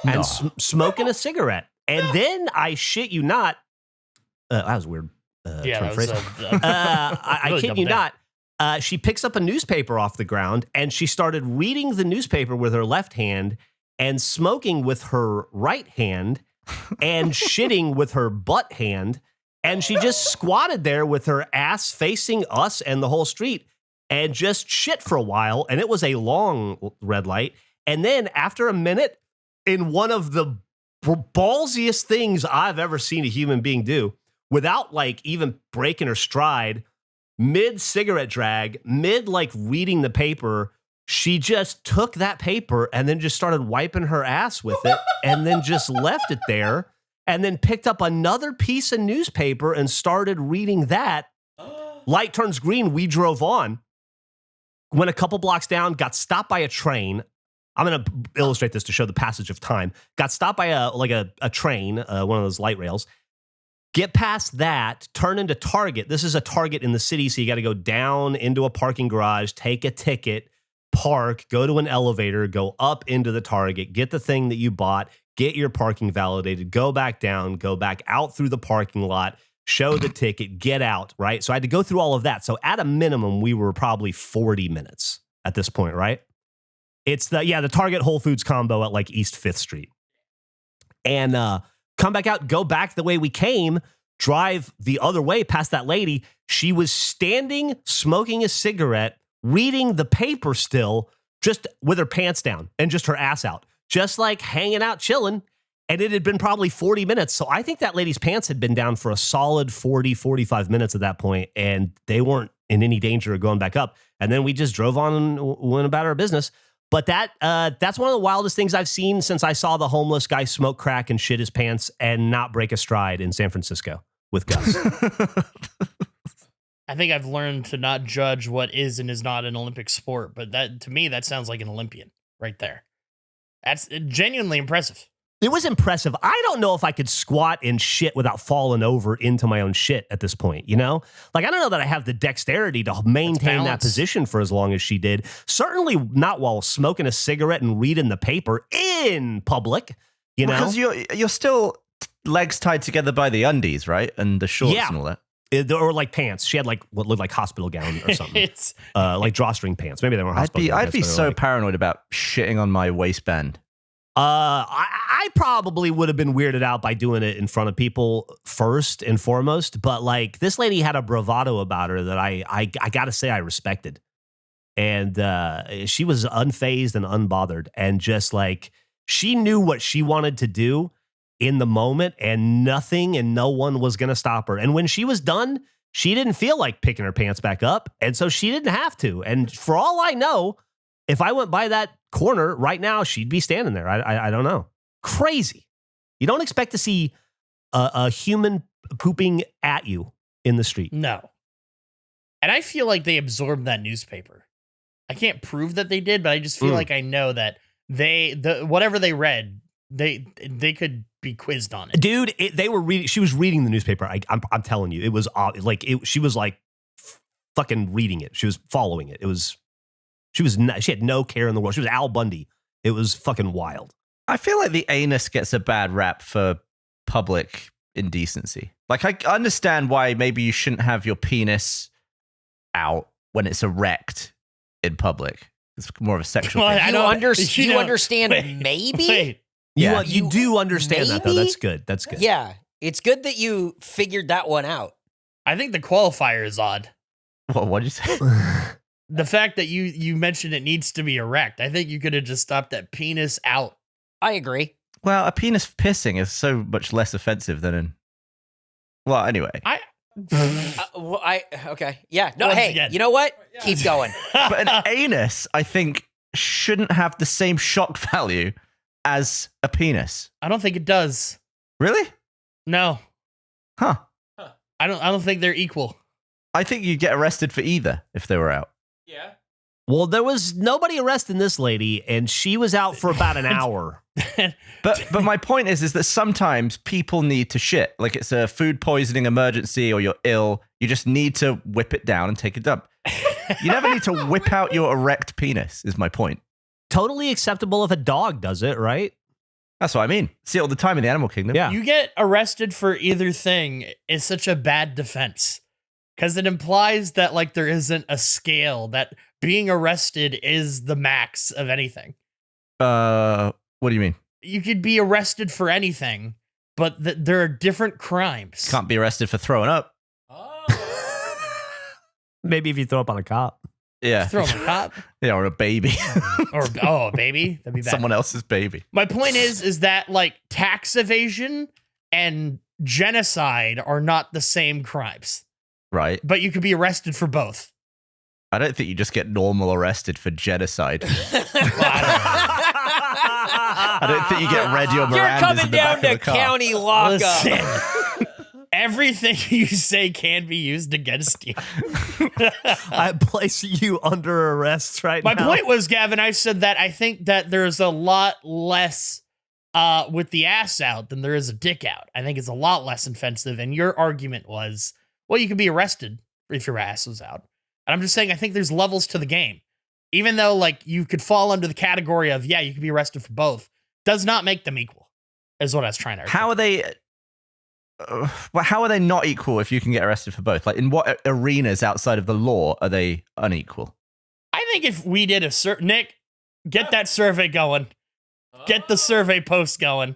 S1: and smoking a cigarette. And then I shit you not, that was weird.
S3: That
S1: phrase. I
S3: really
S1: kid you not. She picks up a newspaper off the ground, and she started reading the newspaper with her left hand and smoking with her right hand and shitting with her butt hand. And she just squatted there with her ass facing us and the whole street and just shit for a while. And it was a long red light. And then after a minute, in one of the ballsiest things I've ever seen a human being do, without like even breaking her stride, mid cigarette drag, mid like reading the paper, she just took that paper and then just started wiping her ass with it and then just left it there and then picked up another piece of newspaper and started reading that. Light turns green. We drove on. Went a couple blocks down, got stopped by a train. I'm going to illustrate this to show the passage of time. Got stopped by a train, one of those light rails. Get past that, turn into Target. This is a Target in the city, so you got to go down into a parking garage, take a ticket, park, go to an elevator, go up into the Target, get the thing that you bought, get your parking validated, go back down, go back out through the parking lot, show the ticket, get out, right? So I had to go through all of that. So at a minimum, we were probably 40 minutes at this point, right? It's the Target Whole Foods combo at like East 5th Street. And come back out, go back the way we came, drive the other way past that lady. She was standing, smoking a cigarette, reading the paper still, just with her pants down and just her ass out, just like hanging out, chilling. And it had been probably 40 minutes. So I think that lady's pants had been down for a solid 40, 45 minutes at that point, and they weren't in any danger of going back up. And then we just drove on and went about our business. But that's one of the wildest things I've seen since I saw the homeless guy smoke crack and shit his pants and not break a stride in San Francisco with Gus.
S3: I think I've learned to not judge what is and is not an Olympic sport, but that to me, that sounds like an Olympian right there. That's genuinely impressive.
S1: It was impressive. I don't know if I could squat and shit without falling over into my own shit at this point, you know? Like, I don't know that I have the dexterity to maintain that position for as long as she did. Certainly not while smoking a cigarette and reading the paper in public, you know?
S2: Because you're still legs tied together by the undies, right? And the shorts and all that.
S1: Or like pants. She had like what looked like hospital gown or something.
S3: It's
S1: like drawstring pants. Maybe they were hospital gown.
S2: I'd be so paranoid about shitting on my waistband.
S1: I probably would have been weirded out by doing it in front of people first and foremost, but like this lady had a bravado about her that I gotta say I respected, and she was unfazed and unbothered, and just like she knew what she wanted to do in the moment, and nothing and no one was gonna stop her. And when she was done, she didn't feel like picking her pants back up, and so she didn't have to. And for all I know, if I went by that corner right now, she'd be standing there. I don't know. Crazy. You don't expect to see a human pooping at you in the street.
S3: No. And I feel like they absorbed that newspaper. I can't prove that they did, but I just feel like I know that whatever they read, they could be quizzed on it.
S1: Dude, they were reading. She was reading the newspaper. I'm telling you, it was like she was like fucking reading it. She was following it. She had no care in the world. She was Al Bundy. It was fucking wild.
S2: I feel like the anus gets a bad rap for public indecency. Like, I understand why maybe you shouldn't have your penis out when it's erect in public. It's more of a sexual thing.
S4: You understand maybe?
S3: Wait.
S1: Yeah, you do understand that, though. That's good. That's good.
S4: Yeah, it's good that you figured that one out.
S3: I think the qualifier is odd.
S2: What'd you say?
S3: The fact that you mentioned it needs to be erect. I think you could have just stopped that penis out.
S4: I agree.
S2: Well, a penis pissing is so much less offensive than an. Well, anyway.
S4: Okay. Yeah. No,
S3: Once
S4: hey,
S3: again.
S4: you know what? Keep going.
S2: But an anus, I think, shouldn't have the same shock value as a penis.
S3: I don't think it does.
S2: Really?
S3: No,
S2: Huh.
S3: I don't think they're equal.
S2: I think you'd get arrested for either if they were out.
S4: Yeah.
S1: Well, there was nobody arresting this lady, and she was out for about an hour.
S2: But my point is that sometimes people need to shit. Like it's a food poisoning emergency or you're ill. You just need to whip it down and take a dump. You never need to whip out your erect penis, is my point.
S1: Totally acceptable if a dog does it, right?
S2: That's what I mean. See it all the time in the animal kingdom.
S1: Yeah.
S3: You get arrested for either thing is such a bad defense because it implies that like there isn't a scale, that being arrested is the max of anything.
S2: What do you mean?
S3: You could be arrested for anything, but there are different crimes.
S2: Can't be arrested for throwing up.
S1: Maybe if you throw up on a cop.
S2: Yeah.
S3: Throw him a cop
S2: Yeah, or a baby.
S3: or a baby. That'd be bad.
S2: Someone else's baby.
S3: My point is that like tax evasion and genocide are not the same crimes,
S2: Right.
S3: but you could be arrested for both.
S2: I don't think you just get normal arrested for genocide. I don't think you get Radio
S4: You're
S2: Miranda's
S4: coming
S2: in the
S4: down
S2: back
S4: to
S2: of the car.
S4: county lockup.
S3: Listen, everything you say can be used against you.
S1: I place you under arrest right
S3: My
S1: now.
S3: point was, Gavin, I said that I think that there's a lot less with the ass out than there is a dick out. I think it's a lot less offensive. And your argument was, well, you could be arrested if your ass was out. And I'm just saying, I think there's levels to the game. Even though, like, you could fall under the category of, yeah, you could be arrested for both, does not make them equal, is what I was trying to argue.
S2: How are they? Well, how are they not equal if you can get arrested for both? Like, in what arenas outside of the law are they unequal?
S3: I think if we did a Nick, get that survey going. Get the survey post going.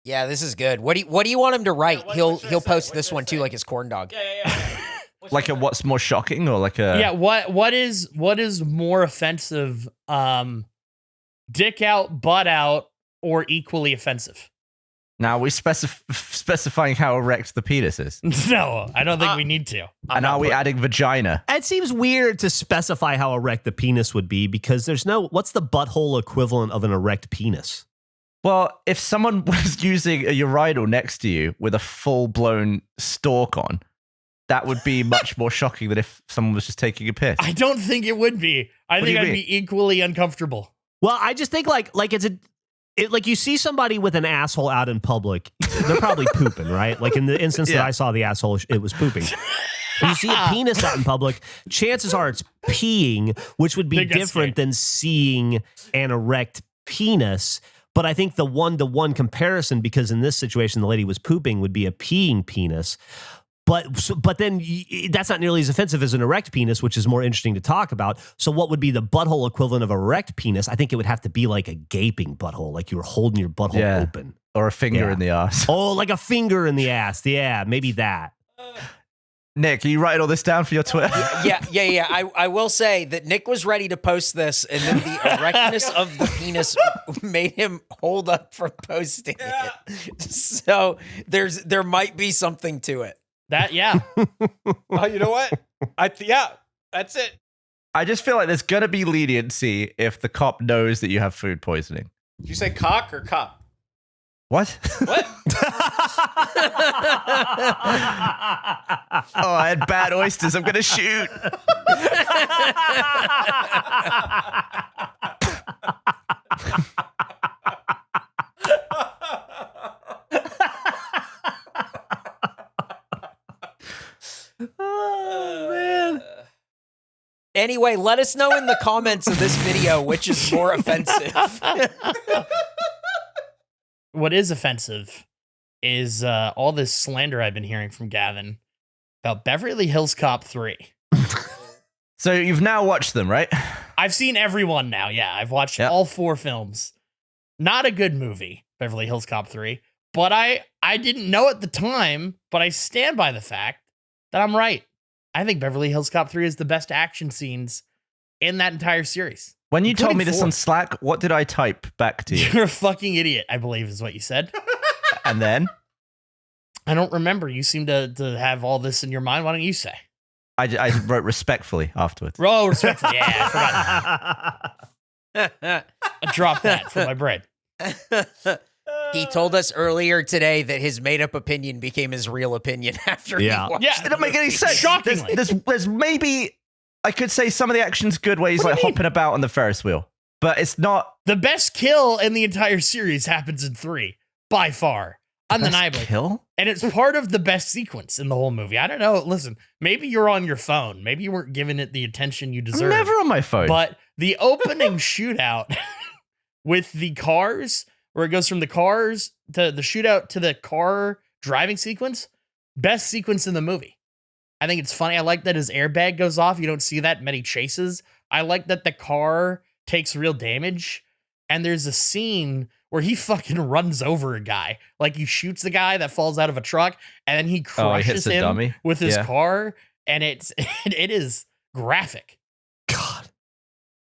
S4: Yeah, this is good. What do you want him to write? He'll post this one too, like his corn dog.
S2: Like a what's more shocking, or like a
S3: Yeah, what is more offensive? Dick out, butt out, or equally offensive?
S2: Now we specifying how erect the penis is,
S3: No, I don't think we need to.
S2: and are we adding vagina?
S1: It seems weird to specify how erect the penis would be because there's no, what's the butthole equivalent of an erect penis?
S2: Well, if someone was using a urinal next to you with a full-blown stalk on, that would be much more shocking than if someone was just taking a piss.
S3: I don't think it would be. I
S2: What do
S3: think
S2: you
S3: I'd
S2: mean?
S3: be equally uncomfortable.
S1: Well, I just think like like you see somebody with an asshole out in public, they're probably pooping, right? Like in the instance that
S2: Yeah.
S1: I saw the asshole, it was pooping. You see a penis out in public, chances are it's peeing, which would be
S3: Think that's
S1: different than seeing an erect penis. But I think the one-to-one comparison, because in this situation the lady was pooping, would be a peeing penis. But then that's not nearly as offensive as an erect penis, which is more interesting to talk about. So what would be the butthole equivalent of erect penis? I think it would have to be like a gaping butthole, like you were holding your butthole
S2: Yeah.
S1: open.
S2: Or a finger
S1: Yeah.
S2: in the ass.
S1: Oh, like a finger in the ass. Yeah, maybe that.
S2: Nick, are you writing all this down for your Twitter?
S4: Yeah. I will say that Nick was ready to post this, and then the erectness of the penis made him hold up from posting it. So there might be something to it.
S3: That, yeah.
S5: Oh, you know what? That's it.
S2: I just feel like there's going to be leniency if the cop knows that you have food poisoning.
S5: Did you say cock or cop?
S2: What?
S5: What?
S2: Oh, I had bad oysters. I'm going to shoot.
S1: Oh, man.
S4: Anyway, let us know in the comments of this video which is more offensive.
S3: What is offensive is all this slander I've been hearing from Gavin about Beverly Hills Cop 3.
S2: So you've now watched them, right?
S3: I've seen every one now. Yeah, I've watched
S2: Yep.
S3: all 4 films. Not a good movie, Beverly Hills Cop 3. But I didn't know at the time, but I stand by the fact that I'm right. I think Beverly Hills Cop 3 is the best action scenes in that entire series.
S2: When you told
S3: Including
S2: me this
S3: 4.
S2: on Slack, what did I type back to you?
S3: You're a fucking idiot, I believe is what you said.
S2: And then
S3: I don't remember. You seem to have all this in your mind. Why don't you say?
S2: I wrote respectfully afterwards.
S3: Roll respectfully. Yeah, I forgot that. I dropped that for my bread.
S4: He told us earlier today that his made-up opinion became his real opinion after he watched
S3: Yeah.
S4: the
S2: Didn't make any
S4: movie.
S2: sense.
S3: Shockingly.
S2: There's maybe I could say some of the action's good where he's
S3: What do
S2: like
S3: you mean?
S2: hopping about on the Ferris wheel, but it's not
S3: The best kill in the entire series happens in 3, by far. Undeniably.
S2: best kill.
S3: And it's part of the best sequence in the whole movie. I don't know. Listen, maybe you're on your phone. Maybe you weren't giving it the attention you
S2: I'm
S3: deserve.
S2: never on my phone.
S3: But the opening shootout with the cars, where it goes from the cars to the shootout to the car driving sequence, best sequence in the movie. I think it's funny. I like that his airbag goes off. You don't see that many chases. I like that the car takes real damage. And there's a scene where he fucking runs over a guy. Like he shoots the guy that falls out of a truck and then he
S2: He
S3: crushes
S2: hits a
S3: him
S2: dummy.
S3: with his
S2: Yeah.
S3: car. And it is graphic.
S1: God,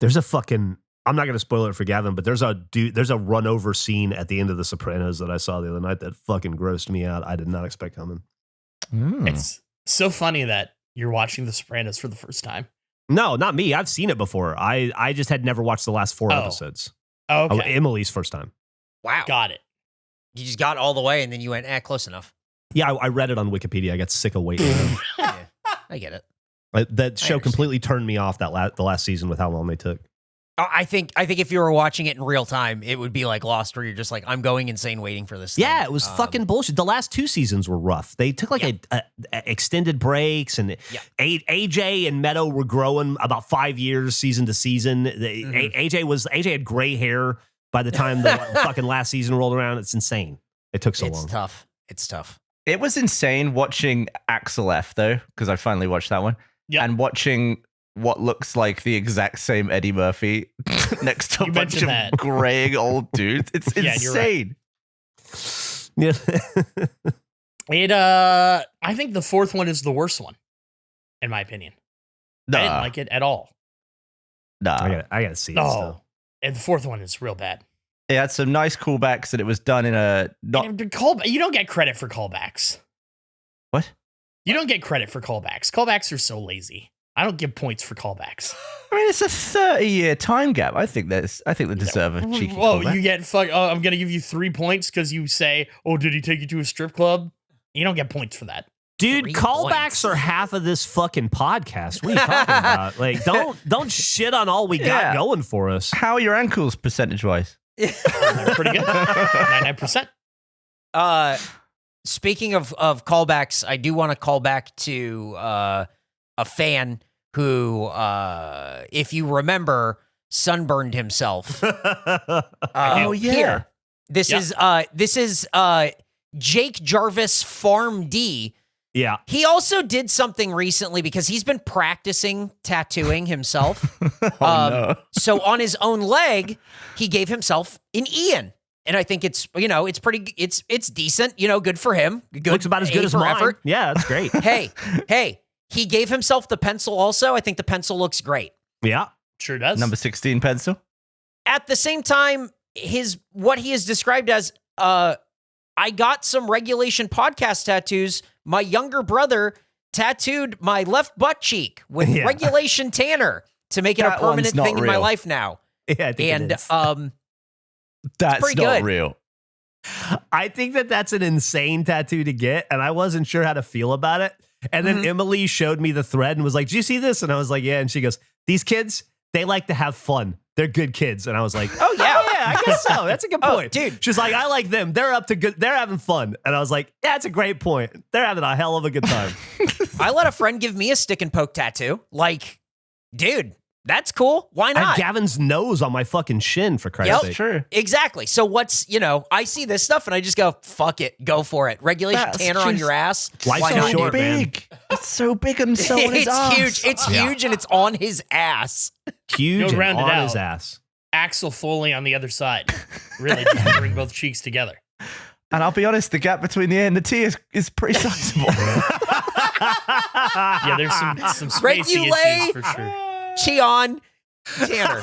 S1: there's a fucking. I'm not going to spoil it for Gavin, but there's a run over scene at the end of The Sopranos that I saw the other night that fucking grossed me out. I did not expect coming.
S3: It's so funny that you're watching The Sopranos for the first time.
S1: No, not me. I've seen it before. I just had never watched the last 4
S3: Oh.
S1: episodes.
S3: Oh,
S1: Oh,
S3: okay.
S1: Emily's first time.
S4: Wow.
S3: Got it.
S4: You just got all the way and then you went, close enough.
S1: Yeah, I read it on Wikipedia. I got sick of waiting.
S4: Yeah, I get it.
S1: That show
S4: understand.
S1: completely turned me off. The last season with how long they took.
S4: I think if you were watching it in real time, it would be like Lost, where you're just like, I'm going insane waiting for this.
S1: Yeah,
S4: thing.
S1: it was fucking bullshit. The last 2 seasons were rough. They took like a extended breaks, and AJ and Meadow were growing about 5 years season to season. AJ had gray hair by the time the fucking last season rolled around. It's insane. It took so long.
S4: Tough. It's tough.
S2: It was insane watching Axel F though, because I finally watched that one, and watching what looks like the exact same Eddie Murphy next to a
S3: You
S2: bunch
S3: mentioned
S2: of
S3: that.
S2: graying old dudes. It's
S3: Yeah, you're right.
S2: insane.
S1: Yeah.
S3: I think the 4th one is the worst one, in my opinion.
S2: Nah,
S3: I didn't like it at all.
S2: nah.
S1: I gotta see it
S3: No.
S1: still.
S3: And the 4th one is real bad.
S2: It had some nice callbacks, and it was done in a not.
S3: And you don't get credit for callbacks.
S2: What?
S3: You don't get credit for callbacks. Callbacks are so lazy. I don't give points for callbacks.
S2: I mean, it's a 30-year time gap. I think they deserve a cheeky
S3: Whoa,
S2: callback.
S3: you get I'm gonna give you 3 points because you say, "Oh, did he take you to a strip club?" You don't get points for that.
S1: Dude,
S4: 3
S1: callbacks
S4: points.
S1: are half of this fucking podcast. What are you talking about? Like, don't shit on all we got
S2: Yeah.
S1: going for us.
S2: How are your ankles percentage-wise?
S3: They're pretty good. 99%.
S4: Speaking of callbacks, I do want to call back to a fan who, if you remember, sunburned himself.
S2: Oh, yeah.
S4: Here. This is Jake Jarvis Farm D.
S1: Yeah.
S4: He also did something recently because he's been practicing tattooing himself.
S2: No.
S4: So on his own leg, he gave himself an Ian. And I think it's it's decent, good for him. Good,
S1: Looks about as good
S4: A
S1: as
S4: for
S1: mine.
S4: effort.
S1: Yeah, that's great.
S4: Hey, he gave himself the pencil also. I think the pencil looks great.
S1: Yeah.
S3: Sure does.
S2: Number 16 pencil.
S4: At the same time, what he is described as, I got some Regulation podcast tattoos. My younger brother tattooed my left butt cheek with
S1: Yeah.
S4: Regulation Tanner to make it
S2: That
S4: a permanent
S2: one's not
S4: thing in my
S2: real.
S4: life now.
S1: Yeah, I think
S4: And
S1: it is.
S2: That's
S4: pretty
S2: not
S4: good.
S2: real.
S1: I think that's an insane tattoo to get, and I wasn't sure how to feel about it. And then Emily showed me the thread and was like, "Do you see this?" And I was like, "Yeah." And she goes, "These kids, they like to have fun. They're good kids." And I was like,
S4: Oh, yeah.
S1: I guess so. That's a good
S4: Oh,
S1: point,
S4: dude.
S1: She's like, "I like them. They're up to good. They're having fun." And I was like, "Yeah, that's a great point. They're having a hell of a good time."
S4: I let a friend give me a stick and poke tattoo. Like, dude, that's cool. Why
S1: I have
S4: not?
S1: Gavin's nose on my fucking shin, for Christ's
S4: Yep.
S1: sake.
S2: True.
S4: Exactly. So what's, I see this stuff and I just go, fuck it. Go for it. Regulation
S2: That's
S4: Tanner on
S2: just-
S4: your ass.
S1: Life's
S4: Why
S1: so
S4: not,
S1: short,
S4: dude?
S1: man.
S2: Big. It's so big and so on his
S4: It's
S2: ass.
S4: huge. It's
S1: Yeah.
S4: huge and it's on his ass.
S1: Huge
S3: You'll
S1: and
S3: round it
S1: on
S3: out.
S1: his ass.
S3: Axel Foley on the other side. Really just bring both cheeks together.
S2: And I'll be honest, the gap between the A and the T is pretty sizable.
S3: Yeah, there's some spacing
S4: Regulate.
S3: issues for sure.
S4: Cheon, Tanner.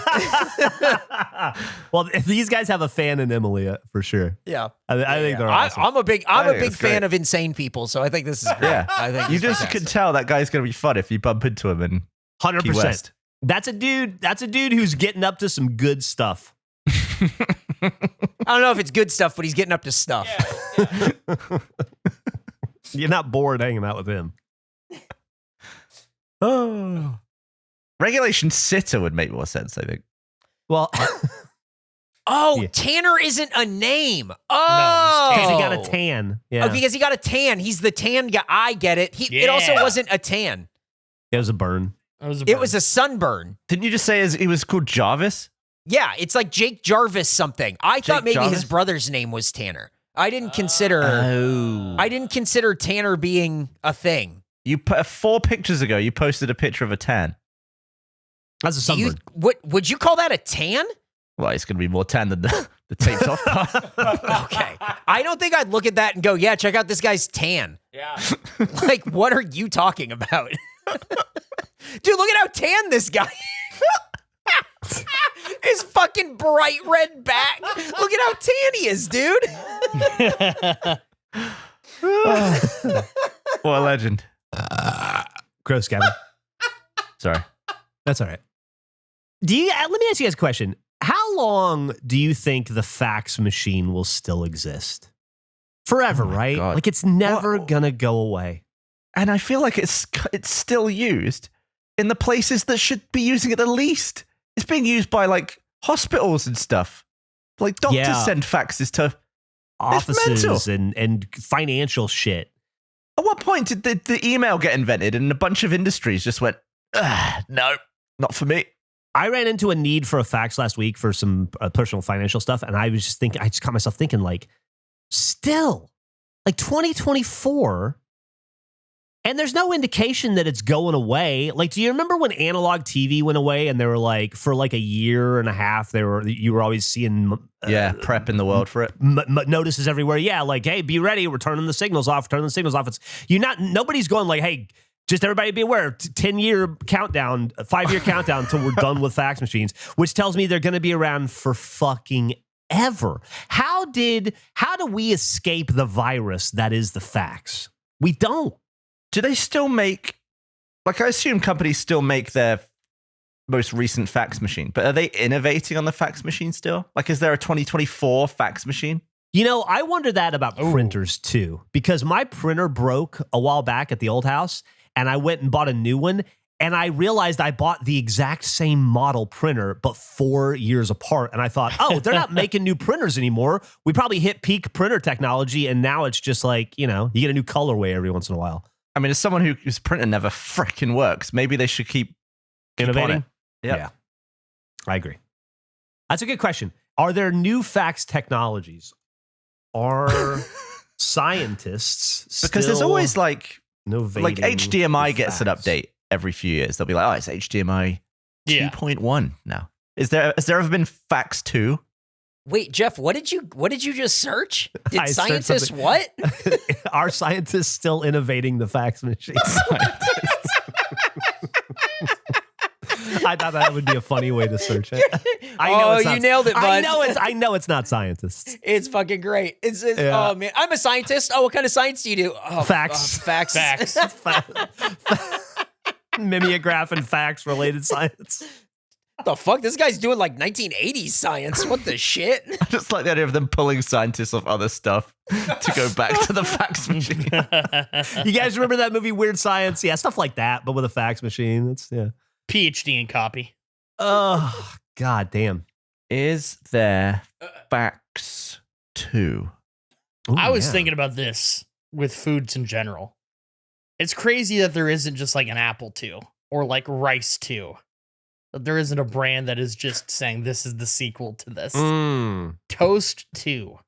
S1: Well, these guys have a fan in Emily for sure.
S4: Yeah.
S1: I think they're awesome.
S4: I'm a big
S2: it's
S4: fan
S2: great.
S4: of insane people, so I think this is great.
S2: Yeah.
S4: I think
S2: You
S4: it's
S2: just
S4: fantastic.
S2: can tell that guy's going to be fun if you bump into him in Key
S1: 100%.
S2: West.
S1: That's a dude who's getting up to some good stuff.
S4: I don't know if it's good stuff, but he's getting up to stuff.
S1: You're not bored hanging out with him.
S2: Oh. Regulation sitter would make more sense, I think.
S1: Well,
S4: Oh,
S1: Yeah.
S4: Tanner isn't a name. Oh,
S1: because he got a tan. Yeah,
S4: Oh, because he got a tan. He's the tan guy. I get it. It also
S3: Yeah.
S4: wasn't a tan.
S1: it was a burn.
S4: It was a sunburn.
S2: Didn't you just say he was called Jarvis?
S4: Yeah, it's like Jake Jarvis something. I thought maybe
S2: Jarvis?
S4: his brother's name was Tanner. I didn't consider.
S2: Oh.
S4: I didn't consider Tanner being a thing.
S2: You put 4 pictures ago, you posted a picture of a tan.
S1: That's a
S4: Do you,
S1: sunburn.
S4: what would you call that a tan?
S2: Well, it's going to be more tan than the taped off part.
S4: Okay, I don't think I'd look at that and go, "Yeah, check out this guy's tan."
S5: Yeah.
S4: Like, what are you talking about? Dude, look at how tan this guy is. His fucking bright red back. Look at how tan he is, dude.
S2: What a legend.
S1: Gross, Gavin.
S2: Sorry.
S1: That's all right. Let me ask you guys a question. How long do you think the fax machine will still exist? Forever,
S2: Oh my
S1: right?
S2: God.
S1: Like it's never
S2: Well-
S1: gonna go away.
S2: And I feel like it's still used in the places that should be using it the least. It's being used by like hospitals and stuff. Like doctors
S1: Yeah.
S2: send faxes to.
S1: Offices and financial shit.
S2: At what point did the email get invented and a bunch of industries just went, no, not for me?
S1: I ran into a need for a fax last week for some personal financial stuff, and I was just thinking, I just caught myself thinking, like, still, like 2024, and there's no indication that it's going away. Like, do you remember when analog TV went away, and they were like, for like a year and a half, you were always seeing
S2: Prepping the world for it.
S1: notices everywhere. Yeah, like, hey, be ready, we're turning the signals off, turning the signals off. It's nobody's going like, hey. Just everybody be aware, 10-year countdown, 5-year countdown until we're done with fax machines, which tells me they're going to be around for fucking ever. How do we escape the virus that is the fax? We don't.
S2: Do they still make, like I assume companies still make their most recent fax machine, but are they innovating on the fax machine still? Like, is there a 2024 fax machine?
S1: You know, I wonder that about printers too, because my printer broke a while back at the old house. And I went and bought a new one, and I realized I bought the exact same model printer, but 4 years apart. And I thought, oh, they're not making new printers anymore. We probably hit peak printer technology, and now it's just like, you get a new colorway every once in a while.
S2: I mean, as someone whose printer never freaking works, maybe they should keep
S1: Innovating?
S2: on it. Yep.
S1: Yeah, I agree. That's a good question. Are there new fax technologies? Are scientists
S2: Because there's
S1: still
S2: always like
S1: innovating
S2: HDMI
S1: with
S2: gets an
S1: fax?
S2: update every few years. They'll be like, oh, it's HDMI
S3: Yeah.
S2: 2.1 now. Has there ever been fax 2?
S4: Wait, Jeff, what did you just search? Did
S1: I searched
S4: scientists
S1: something.
S4: what?
S1: Are scientists still innovating the fax machine? I thought that would be a funny way to search it.
S4: Oh,
S1: it's
S4: you
S1: not-
S4: nailed it, bud.
S1: I know it's not scientists.
S4: It's fucking great. It's
S1: Yeah.
S4: Oh man, I'm a scientist. Oh, what kind of science do you do? Oh,
S1: Fax.
S4: Fax.
S3: Facts.
S1: Mimeograph and fax related science.
S4: What the fuck? This guy's doing like 1980s science. What the shit?
S2: I just like the idea of them pulling scientists off other stuff to go back to the fax machine.
S1: You guys remember that movie Weird Science? Yeah, stuff like that, but with a fax machine. Yeah.
S3: PhD in copy.
S1: Oh, god damn.
S2: Is there fax 2?
S1: Ooh,
S3: I was
S1: yeah.
S3: thinking about this with foods in general. It's crazy that there isn't just like an Apple II or like Rice II. That there isn't a brand that is just saying this is the sequel to this. Toast 2.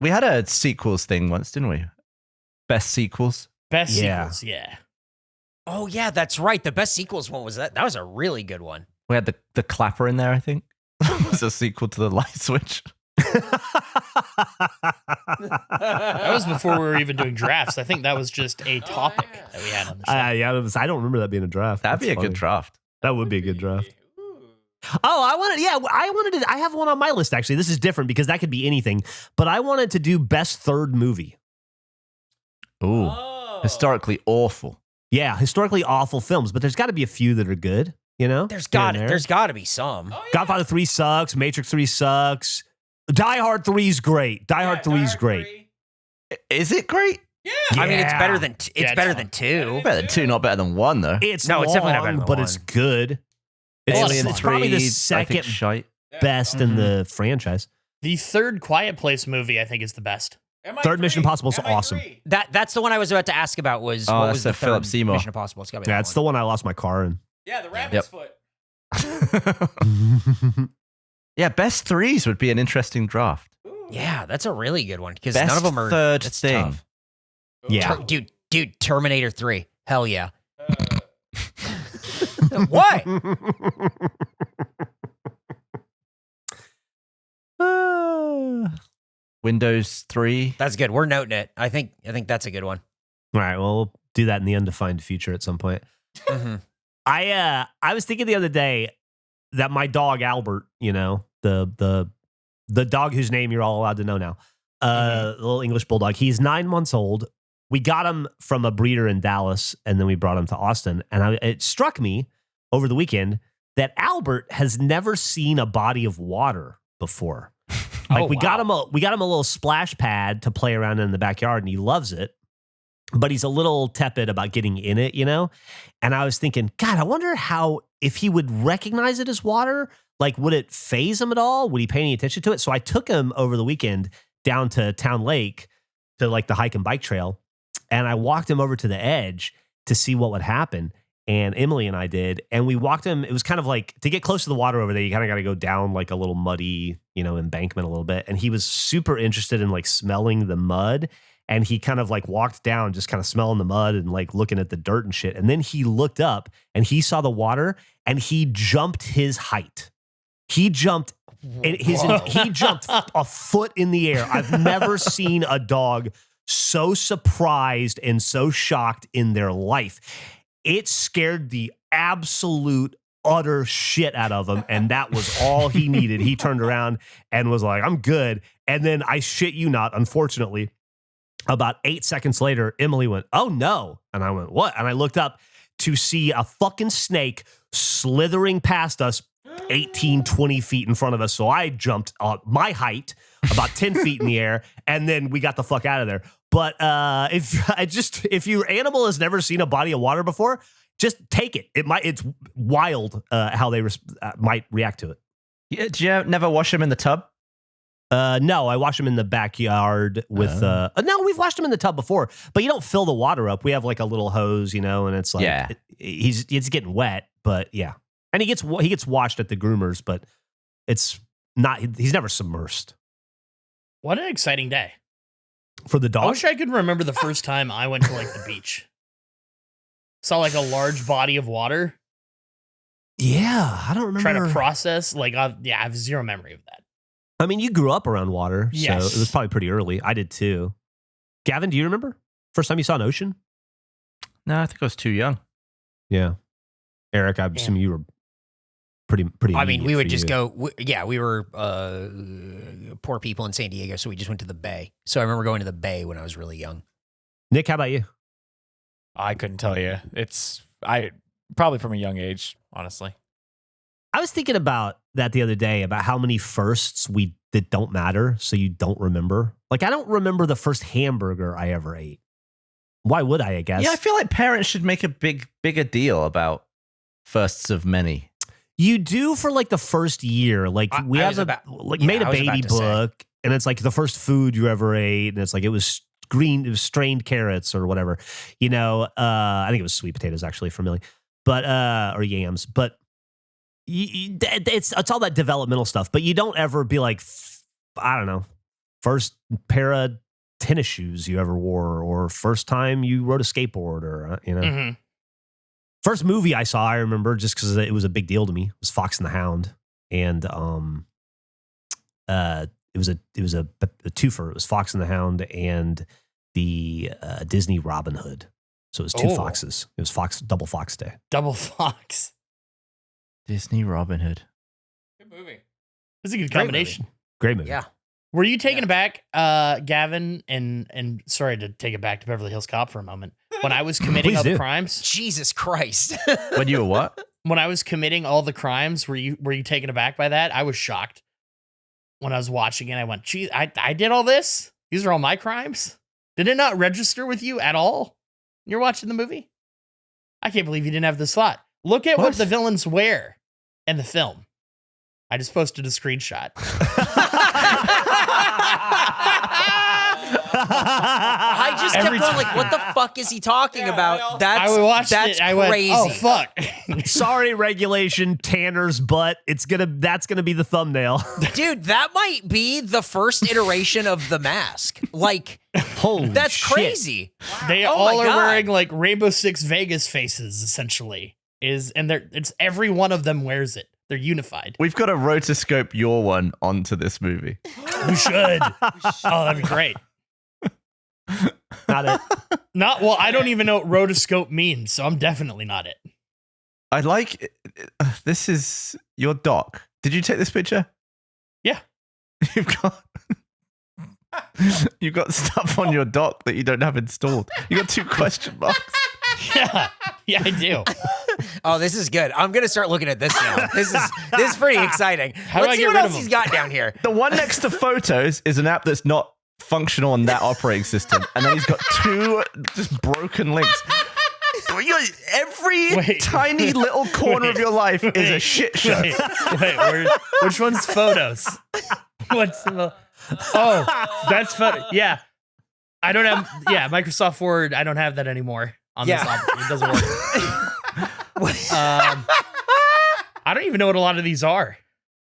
S2: We had a sequels thing once, didn't we? Best sequels.
S3: Best
S1: Yeah.
S3: sequels, yeah.
S4: Oh yeah, that's right. The best sequels one was that. That was a really good one.
S2: We had the clapper in there, I think. It's a sequel to the light switch.
S3: That was before we were even doing drafts. I think that was just a topic that we had on the show.
S1: Yeah, I don't remember that being a draft.
S2: That'd be
S1: That's
S2: a
S1: funny.
S2: good draft.
S1: That would be a good draft. I have one on my list, actually. This is different because that could be anything, but I wanted to do best third movie.
S2: Ooh,
S5: Oh.
S2: historically awful.
S1: Yeah, historically awful films, but there's got to be a few that are good, you know?
S4: There's
S1: Here
S4: got
S1: and there.
S4: there's got to be some.
S5: Oh, yeah.
S1: Godfather 3 sucks, Matrix 3 sucks. Die Hard 3's great. Die Hard 3's great.
S5: 3.
S2: Is it great?
S5: Yeah.
S4: I mean, it's
S1: Yeah.
S4: better than
S3: Yeah, it's
S4: better
S3: fun.
S4: than 2.
S2: Better than 2, not better than 1, though.
S1: It's
S4: No, it's definitely not better
S1: long,
S4: than
S1: but it's
S4: one.
S1: good. It's,
S3: Alien
S1: it's probably the
S2: 3, I
S1: second
S2: think, shite.
S1: best in the franchise.
S3: The third Quiet Place movie, I think, is the best.
S1: Third Mission Impossible is awesome.
S5: MI3.
S4: That's the one I was about to ask about. Was
S2: Oh,
S4: what
S2: that's
S4: was
S2: the
S4: the
S2: Philip
S4: third
S2: Seymour.
S4: Mission Impossible? It's got to be
S1: Yeah,
S4: that
S1: it's the one I lost my car in.
S5: Yeah, the rabbit's
S2: Yep.
S5: foot.
S2: Yeah, best threes would be an interesting draft.
S5: Ooh.
S4: Yeah, that's a really good one because
S2: Best
S4: none of them are
S2: third
S4: that's
S2: thing.
S4: tough.
S1: Yeah.
S4: Dude, Terminator 3. Hell yeah.
S5: Uh,
S4: Why?
S2: Windows 3.
S4: That's good. We're noting it. I think that's a good one.
S1: All right, well, we'll do that in the undefined future at some point.
S4: Mhm.
S1: I was thinking the other day that my dog Albert, you know, the dog whose name you're all allowed to know now, the little English bulldog. He's 9 months old. We got him from a breeder in Dallas, and then we brought him to Austin. And it struck me over the weekend that Albert has never seen a body of water before. Like we got him a little splash pad to play around in the backyard, and he loves it. But he's a little tepid about getting in it, you know? And I was thinking, God, I wonder if he would recognize it as water. Like, would it phase him at all? Would he pay any attention to it? So I took him over the weekend down to Town Lake to like the hike and bike trail. And I walked him over to the edge to see what would happen. And Emily and I did. And we walked him. It was kind of like, to get close to the water over there, you kind of got to go down like a little muddy, you know, embankment a little bit. And he was super interested in like smelling the mud. And he kind of like walked down, just kind of smelling the mud and like looking at the dirt and shit. And then he looked up and he saw the water and he jumped his height. He jumped he jumped a foot in the air. I've never seen a dog so surprised and so shocked in their life. It scared the absolute utter shit out of him, and that was all he needed. He turned around and was like, I'm good. And then I shit you not, unfortunately, about 8 seconds later, Emily went, oh no. And I went, what? And I looked up to see a fucking snake slithering past us 18, 20 feet in front of us. So I jumped my height about 10 feet in the air, and then we got the fuck out of there. But if your animal has never seen a body of water before, just take it. It's wild how they might react to it.
S2: Yeah, did you never wash them in the tub?
S1: No, I wash them in the backyard with. No, we've washed them in the tub before, but you don't fill the water up. We have like a little hose, you know, and it's like
S2: Yeah.
S1: it's getting wet, but yeah, and he gets washed at the groomers, but it's not. He's never submersed
S3: What an exciting day.
S1: for the
S3: I
S1: dog.
S3: wish I could remember the first time I went to like the beach. Saw like a large body of water.
S1: Yeah, I don't remember.
S3: Try to process. Like, I have zero memory of that.
S1: I mean, you grew up around water,
S3: Yes.
S1: so it was probably pretty early. I did too. Gavin, do you remember first time you saw an ocean?
S2: No, I think I was too young.
S1: Yeah, Eric, I assume you were pretty.
S4: I mean, we
S1: immediate
S4: would
S1: for
S4: just
S1: you.
S4: go. We were poor people in San Diego, so we just went to the Bay. So I remember going to the Bay when I was really young.
S1: Nick, how about you?
S5: I couldn't tell you. I probably from a young age, honestly.
S1: I was thinking about that the other day about how many firsts that don't matter, so you don't remember. Like, I don't remember the first hamburger I ever ate. Why would I guess?
S2: Yeah, I feel like parents should make a bigger deal about firsts of many.
S1: You do for like the first year. Like
S4: I
S1: we
S4: was
S1: have
S4: about-
S1: made a
S4: I was about
S1: baby
S4: to say.
S1: book, and it's like the first food you ever ate, and it's like it was strained carrots or whatever. You know, I think it was sweet potatoes actually for Millie, but or yams, but. It's all that developmental stuff, but you don't ever be like, I don't know, first pair of tennis shoes you ever wore, or first time you rode a skateboard, or you know,
S3: Mhm.
S1: first movie I saw. I remember just because it was a big deal to me. It was Fox and the Hound, and it was a twofer. It was Fox and the Hound and the Disney Robin Hood. So it was two
S3: Oh.
S1: foxes. It was double Fox Day.
S3: Double Fox.
S2: Disney Robin Hood.
S5: movie.
S3: It's a good
S4: Great
S3: combination.
S1: Great movie.
S4: Yeah.
S3: Were you taken aback, Gavin? And sorry to take it back to Beverly Hills Cop for a moment. When I was committing
S1: Please
S3: all the
S1: do.
S3: crimes,
S4: Jesus Christ.
S2: When you were what?
S3: when I was committing all the crimes, were you taken aback by that? I was shocked when I was watching it. I went, "Gee, I did all this. These are all my crimes. Did it not register with you at all? You're watching the movie. I can't believe you didn't have this thought. Look at what the villains wear in the film. I just posted a screenshot.
S4: I just kept
S3: Every
S4: going like, what the fuck is he talking about? That's
S3: I watched
S4: that's
S3: it. I
S4: crazy.
S3: went, oh fuck.
S1: Sorry, regulation, Tanner's butt. That's gonna be the thumbnail.
S4: Dude, that might be the first iteration of the mask. Like,
S1: Holy
S4: that's
S1: shit.
S4: crazy.
S3: They
S4: Oh
S3: all
S4: my
S3: are
S4: God.
S3: wearing like Rainbow Six Vegas faces, essentially. It's every one of them wears it. They're unified.
S2: We've got to rotoscope your one onto this movie.
S3: We should. Oh, that'd be great.
S1: Not it.
S3: Not well. I don't even know what rotoscope means, so I'm definitely not it.
S2: I like this is your doc. Did you take this picture?
S3: Yeah.
S2: You've got stuff on your dock that you don't have installed. You got 2 question marks.
S3: Yeah, I do.
S4: Oh, this is good. I'm gonna start looking at this now. This is pretty exciting.
S3: do
S4: Let's
S3: I
S4: see
S3: get
S4: what
S3: rid
S4: else
S3: of
S4: he's
S3: them?
S4: got down here.
S2: The one next to photos is an app that's not functional on that operating system, and then he's got 2 just broken links. Every
S3: Wait.
S2: tiny little corner of your life is a shit show.
S3: Which one's photos? What's the? Oh, that's photo. Yeah, I don't have. Yeah, Microsoft Word. I don't have that anymore on this. It doesn't work. I don't even know what a lot of these are.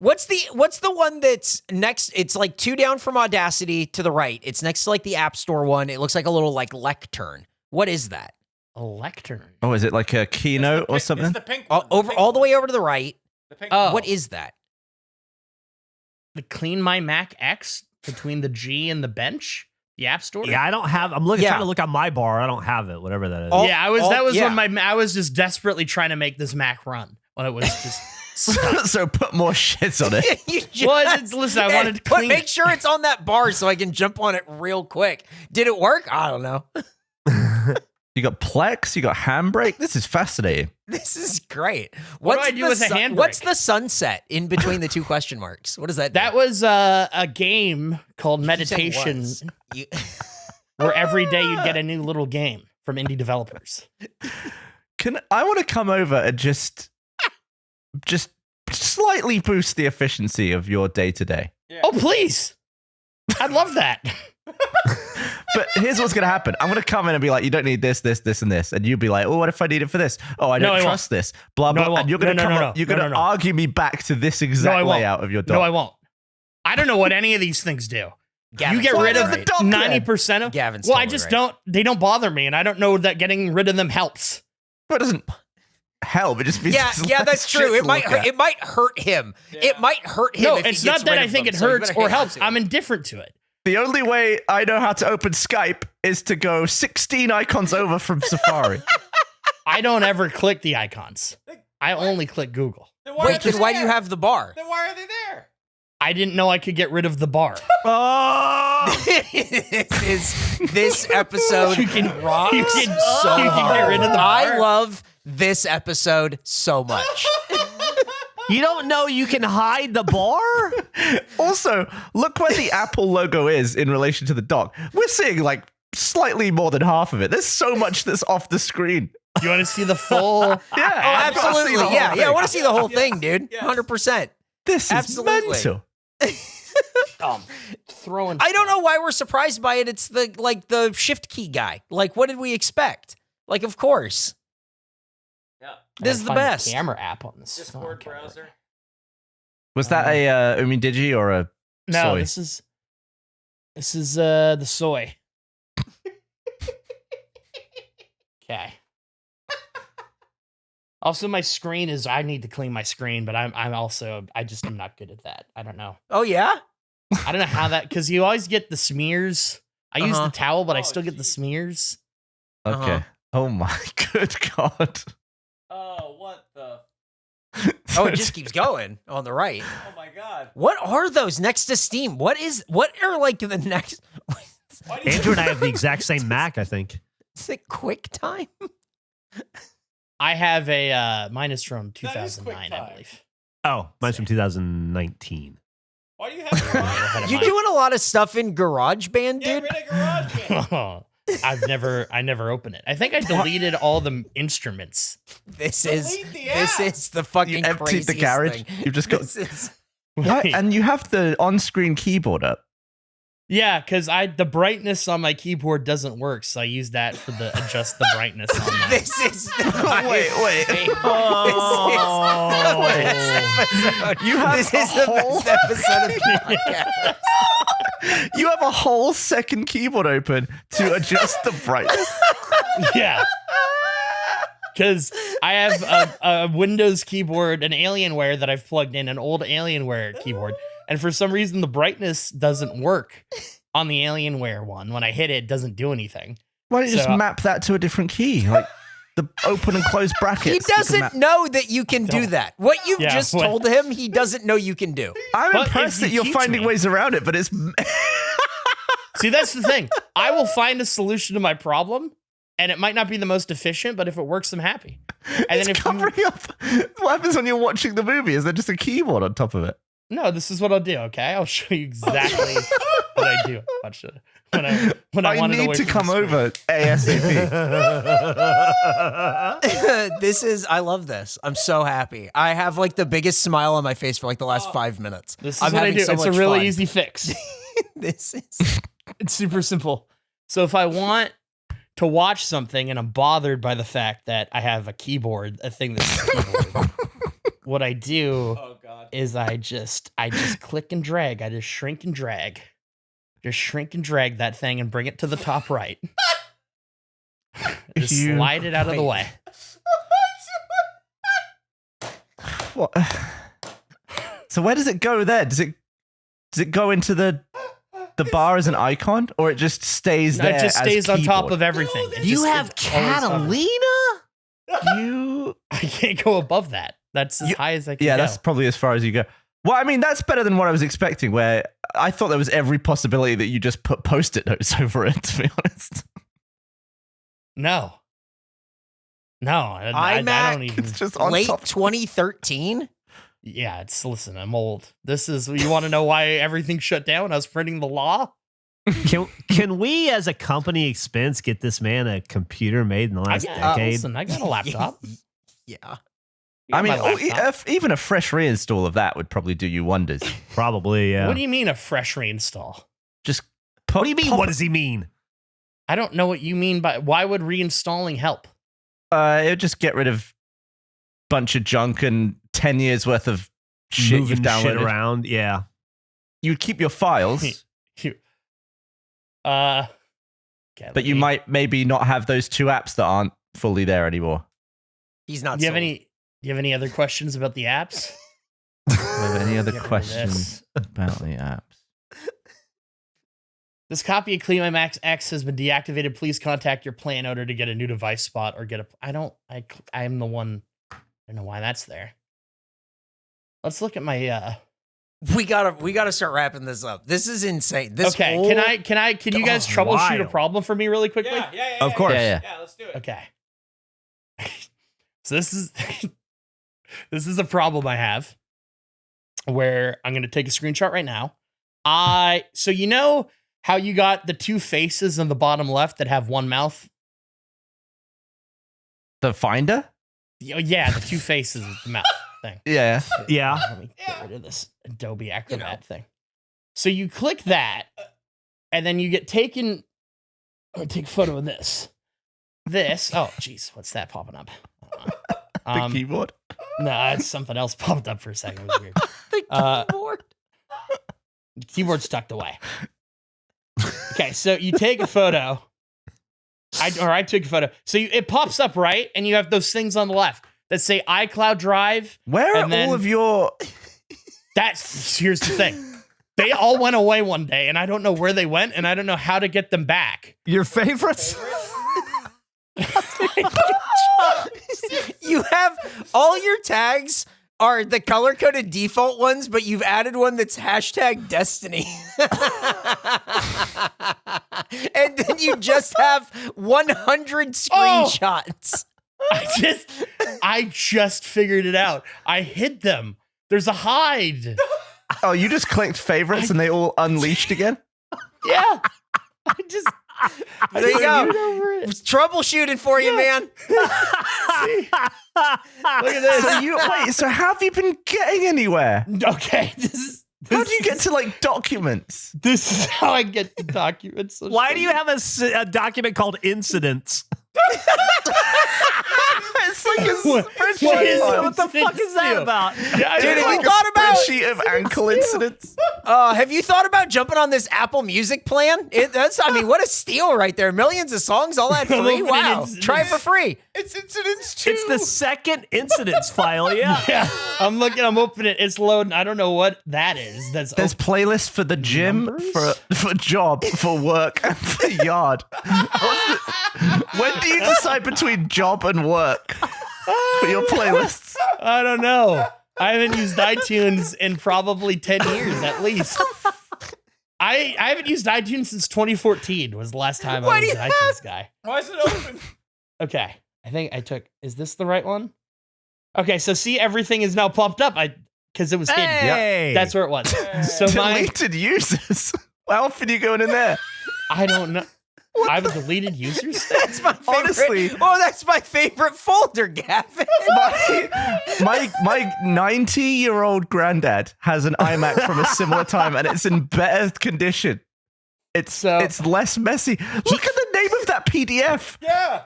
S4: What's the one that's next? It's like 2 down from Audacity to the right. It's next to like the App Store one. It looks like a little like lectern. What is that?
S3: A lectern.
S2: Oh, is it like a keynote or something?
S5: It's the pink one.
S4: All the way over to the right.
S5: The pink
S3: Oh.
S5: one.
S4: What is that?
S3: The Clean My Mac X between the G and the bench. The App Store.
S1: Yeah, I don't have. I'm looking
S4: Yeah.
S1: trying to look on my bar. I don't have it. Whatever that is.
S4: Oh,
S3: Yeah, I was.
S4: oh,
S3: That was
S4: yeah.
S3: when I was just desperately trying to make this Mac run when it was just. stuck.
S2: So put more shits on it.
S4: You just-
S3: Well, listen, I wanted to clean
S4: Make
S3: it.
S4: sure it's on that bar so I can jump on it real quick. Did it work? I don't know.
S2: You got Plex, you got Handbrake. This is fascinating.
S4: This is great.
S3: What do I do with a handbrake?
S4: What's the sunset in between the 2 question marks? What does that do?
S3: That was a game called
S4: You said
S3: Meditation,
S4: was. You-
S3: where every day you'd get a new little game from indie developers.
S2: I want to come over and just slightly boost the efficiency of your day to day.
S3: Oh, please. I'd love that.
S2: But here's what's going to happen. I'm going to come in and be like, you don't need this, this, this, and this. And you'll be like, oh, what if I need it for this? Oh, I
S3: No,
S2: don't
S3: I
S2: trust this. Blah,
S3: No, I
S2: blah.
S3: won't.
S2: And you're going to
S3: No,
S2: come
S3: no,
S2: up,
S3: no.
S2: you're going to
S3: No.
S2: argue me back to this exact
S3: won't.
S2: layout of your dock.
S3: No, I won't. I don't know what any of these things do.
S4: Gavin's
S3: You get
S4: totally
S3: rid of
S4: right.
S2: dock then.
S3: 90% of
S4: Gavin's
S3: Well, I
S4: totally
S3: just
S4: right.
S3: don't. They don't bother me, and I don't know that getting rid of them helps.
S2: But it doesn't help. It just means
S4: Yeah,
S2: there's
S4: yeah,
S2: less
S4: that's true.
S2: shit
S4: it
S2: to
S4: might
S2: look at.
S4: it might hurt him. It might hurt him.
S3: No,
S4: if he
S3: it's
S4: gets
S3: not that
S4: rid
S3: I
S4: of
S3: think
S4: them,
S3: it
S4: so you
S3: hurts
S4: better
S3: or
S4: hang on
S3: helps.
S4: to it.
S3: I'm indifferent to it.
S2: The only way I know how to open Skype is to go 16 icons over from Safari.
S3: I don't ever click the icons. I only click Google.
S5: Then why are
S4: Wait,
S5: they
S4: then why do you
S5: there?
S4: have the bar?
S5: Then why are they there?
S3: I didn't know I could get rid of the bar.
S4: this episode
S3: You can-
S4: rocks
S3: you can-
S4: so
S3: you can get
S4: hard.
S3: rid of the
S4: I
S3: bar.
S4: love this episode so much.
S1: You don't know you can hide the bar?
S2: Also, look where the Apple logo is in relation to the dock. We're seeing like slightly more than half of it. There's so much that's off the screen.
S3: You want to see the full?
S4: Oh,
S2: Yeah,
S4: absolutely. Yeah, I want to see the whole thing, dude.
S5: Yes.
S4: 100%.
S2: This is
S4: Absolutely.
S2: mental.
S3: Throwing.
S4: I don't know why we're surprised by it. It's the shift key guy. Like, what did we expect? Like, of course.
S5: Yeah.
S4: This is the best.
S3: Camera app on this.
S5: Discord
S3: Okay.
S5: browser.
S2: Was that a Umidigi or a
S3: No,
S2: soy?
S3: this is the soy. Okay. Also, my screen is. I need to clean my screen, but I'm also. I just am not good at that. I don't know.
S4: Oh, yeah?
S3: I don't know how that because you always get the smears. I use
S4: Uh-huh.
S3: the towel, but I
S5: Oh,
S3: still get the
S5: geez.
S3: smears.
S2: Okay.
S4: Uh-huh.
S2: Oh my good God.
S5: Oh, what the?
S4: Oh, it just keeps going on the right.
S5: Oh my god.
S4: What are those next to Steam? What are like the next?
S1: Andrew and I have the exact same Mac, I think.
S4: Is it QuickTime?
S3: I have a mine is from
S5: That is
S3: 2009, I
S5: QuickTime.
S3: believe.
S1: Oh, mine's from 2019.
S5: Why do you have
S4: You doing a lot of stuff in GarageBand,
S5: Get
S4: dude?
S5: rid of GarageBand.
S3: I never opened it. I think I deleted all the instruments.
S4: This
S5: Delete the app.
S4: is the fucking
S2: You emptied the
S4: craziest
S2: garage.
S4: thing.
S2: You've just got
S4: This is
S2: what? And you have the on-screen keyboard up.
S3: Yeah, because the brightness on my keyboard doesn't work, so I use that for the adjust the brightness on that.
S4: this is
S2: Wait. You have
S4: this is the best episode of the podcast.
S2: You have a whole second keyboard open to adjust the brightness.
S3: Yeah. Because I have a Windows keyboard, an Alienware that I've plugged in, an old Alienware keyboard. And for some reason, the brightness doesn't work on the Alienware one. When I hit it, it doesn't do anything.
S2: Why don't you just
S3: So-
S2: map that to a different key? Like the open and close brackets.
S4: He
S2: you can
S4: doesn't
S2: map-
S4: know that you can do that. What you've
S3: Yeah,
S4: just
S3: what-
S4: told him, he doesn't know you can do.
S2: I'm
S3: But
S2: impressed
S3: if
S2: that
S3: you
S2: you're
S3: teach
S2: finding
S3: me-
S2: ways around it, but it's
S3: See, that's the thing. I will find a solution to my problem, and it might not be the most efficient, but if it works, I'm happy. And
S2: it's
S3: then if you,
S2: covering up. What happens when you're watching the movie? Is there just a keyboard on top of it?
S3: no, this is what I'll do. Okay, I'll show you exactly what I do. Watch it. When I
S2: I
S3: want it
S2: need
S3: away
S2: to
S3: from
S2: come
S3: the screen.
S2: over ASAP.
S4: I love this. I'm so happy. I have like the biggest smile on my face for like the last 5 minutes.
S3: This is
S4: I'm
S3: what I
S4: having
S3: do.
S4: so
S3: It's a
S4: much
S3: really
S4: fun.
S3: easy fix.
S4: This is
S3: It's super simple. So if I want to watch something and I'm bothered by the fact that I have a keyboard, a thing that's a keyboard, what I do
S5: Oh god.
S3: is I just click and drag. I just shrink and drag. Just shrink and drag that thing and bring it to the top right. Just
S2: You-
S3: slide it out of the way.
S2: What? So where does it go there? Does it go into the bar as an icon, or it just stays
S3: No,
S2: there?
S3: it just
S2: as
S3: stays on top
S2: keyboard?
S3: of everything. It
S1: You
S3: just-
S1: have
S3: it always hovers.
S1: Catalina?
S2: You
S3: I can't go above that. That's as high as I can
S2: yeah,
S3: go.
S2: that's probably as far as you go. Well, I mean, that's better than what I was expecting. Where I thought there was every possibility that you just put Post-it notes over it. To be honest,
S3: No, I
S4: iMac.
S3: don't even.
S2: it's just on
S4: late
S2: top.
S4: 2013.
S3: Yeah, listen, I'm old. This is, you want to know why everything shut down? I was printing the law.
S1: Can we, as a company expense, get this man a computer made in the last decade?
S3: Listen, I got a laptop.
S4: Yeah.
S3: I
S2: I mean,
S3: got my laptop.
S2: even a fresh reinstall of that would probably do you wonders.
S1: Probably, yeah.
S3: What do you mean a fresh reinstall?
S2: Just
S1: What do you mean? What does he mean?
S3: I don't know what you mean by why would reinstalling help?
S2: It would just get rid of bunch of junk and 10 years worth of shit
S1: Moving
S2: you've downloaded.
S1: shit around. Yeah.
S2: You'd keep your files,
S3: Okay,
S2: but you might maybe not have those two apps that aren't fully there anymore.
S4: He's not.
S3: Do you have
S4: sold.
S3: any? Do you have any other questions about the apps?
S2: Do you have any other
S3: Get rid of
S2: questions about the apps?
S3: This copy of CleanMyMac X has been deactivated. Please contact your plan owner to get a new device spot or get a. I'm the one. I don't know why that's there. Let's look at my.
S4: We gotta start wrapping this up. This is insane. This
S3: Okay,
S4: whole-
S3: can you guys troubleshoot a
S1: wild.
S3: problem for me really quickly?
S5: Yeah.
S1: Of course.
S2: Yeah.
S5: Yeah, let's do it.
S3: Okay. So this is this is a problem I have where I'm going to take a screenshot right now. So you know how you got the two faces on the bottom left that have one mouth?
S2: The Finder?
S3: Yeah, the two faces of the mouth thing.
S2: Yeah.
S1: Yeah.
S3: Let me get rid of this Adobe Acrobat thing. So you click that, and then you get taken. I'm gonna take a photo of this. Oh, geez, what's that popping up?
S2: The keyboard?
S3: No, it's something else popped up for a second. It was weird.
S4: the keyboard.
S3: Keyboard's tucked away. Okay, so you take a photo. I took a photo. So it pops up, right? And you have those things on the left that say iCloud Drive.
S2: Where are
S3: And then-
S2: all of your...
S3: Here's the thing. They all went away one day, and I don't know where they went, and I don't know how to get them back.
S1: Your favorites?
S4: You have all your tags are the color-coded default ones, but you've added one that's #Destiny. And then you just have 100 screenshots.
S3: I just figured it out. I hid them. There's a hide.
S2: Oh, you just clicked favorites and they all unleashed again?
S3: Yeah.
S4: There you go. It's troubleshooting for you, man.
S3: Look at this.
S2: So how have you been getting anywhere?
S3: Okay.
S2: How do you get to like documents?
S3: This is how I get the documents.
S1: Why do you have a document called incidents?
S2: It's like a
S3: spreadsheet.
S1: What the fuck is that about?
S3: Yeah,
S4: Dude, have
S2: like
S4: you thought about
S2: spreadsheet of ankle incidents?
S4: have you thought about jumping on this Apple Music plan? What a steal right there. Millions of songs, all that free. Wow. Try it for free.
S2: It's incidents too.
S1: It's the second incidents file, yeah.
S3: Yeah, I'm opening it. It's loading. I don't know what that is.
S2: There's playlists for the gym,
S3: Numbers?
S2: for job, for work, and for yard. When do you decide between job and work for your playlists?
S3: I don't know. I haven't used iTunes in probably 10 years at least. I haven't used iTunes since 2014 was the last time I was an iTunes guy.
S5: Why is it open?
S3: Okay. I think I took, is this the right one? Okay, so see, everything is now popped up because it was hidden.
S1: Hey!
S3: That's where it was. So
S2: Deleted users. How often are you going in there?
S3: I don't know. I've deleted users.
S4: That's my favorite.
S2: Honestly.
S4: That's my favorite folder, Gavin.
S2: My 90-year-old granddad has an iMac from a similar time, and it's in better condition. It's less messy. Look at the name of that PDF.
S5: Yeah.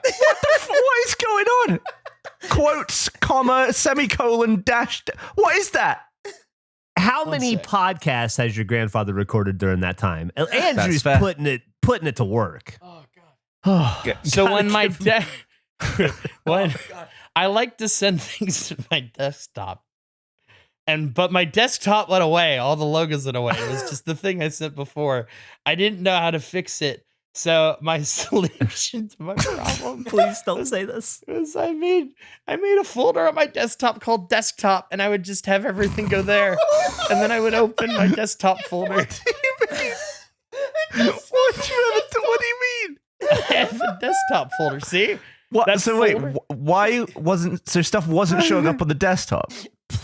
S2: What is going on? Quotes, comma, semicolon, dash. What is that?
S1: How many podcasts has your grandfather recorded during that time? Andrew's
S2: fair.
S1: putting it to work.
S5: Oh god.
S3: So when my I like to send things to my desktop, but my desktop went away. All the logos went away. It was just the thing I sent before. I didn't know how to fix it. So my solution to my problem,
S1: Please don't say this.
S3: was I made a folder on my desktop called desktop, and I would just have everything go there, and then I would open my desktop folder.
S2: What do you mean?
S3: I have a desktop folder. See?
S2: What?
S3: That's
S2: So wait,
S3: folder.
S2: why stuff wasn't showing up on the desktop?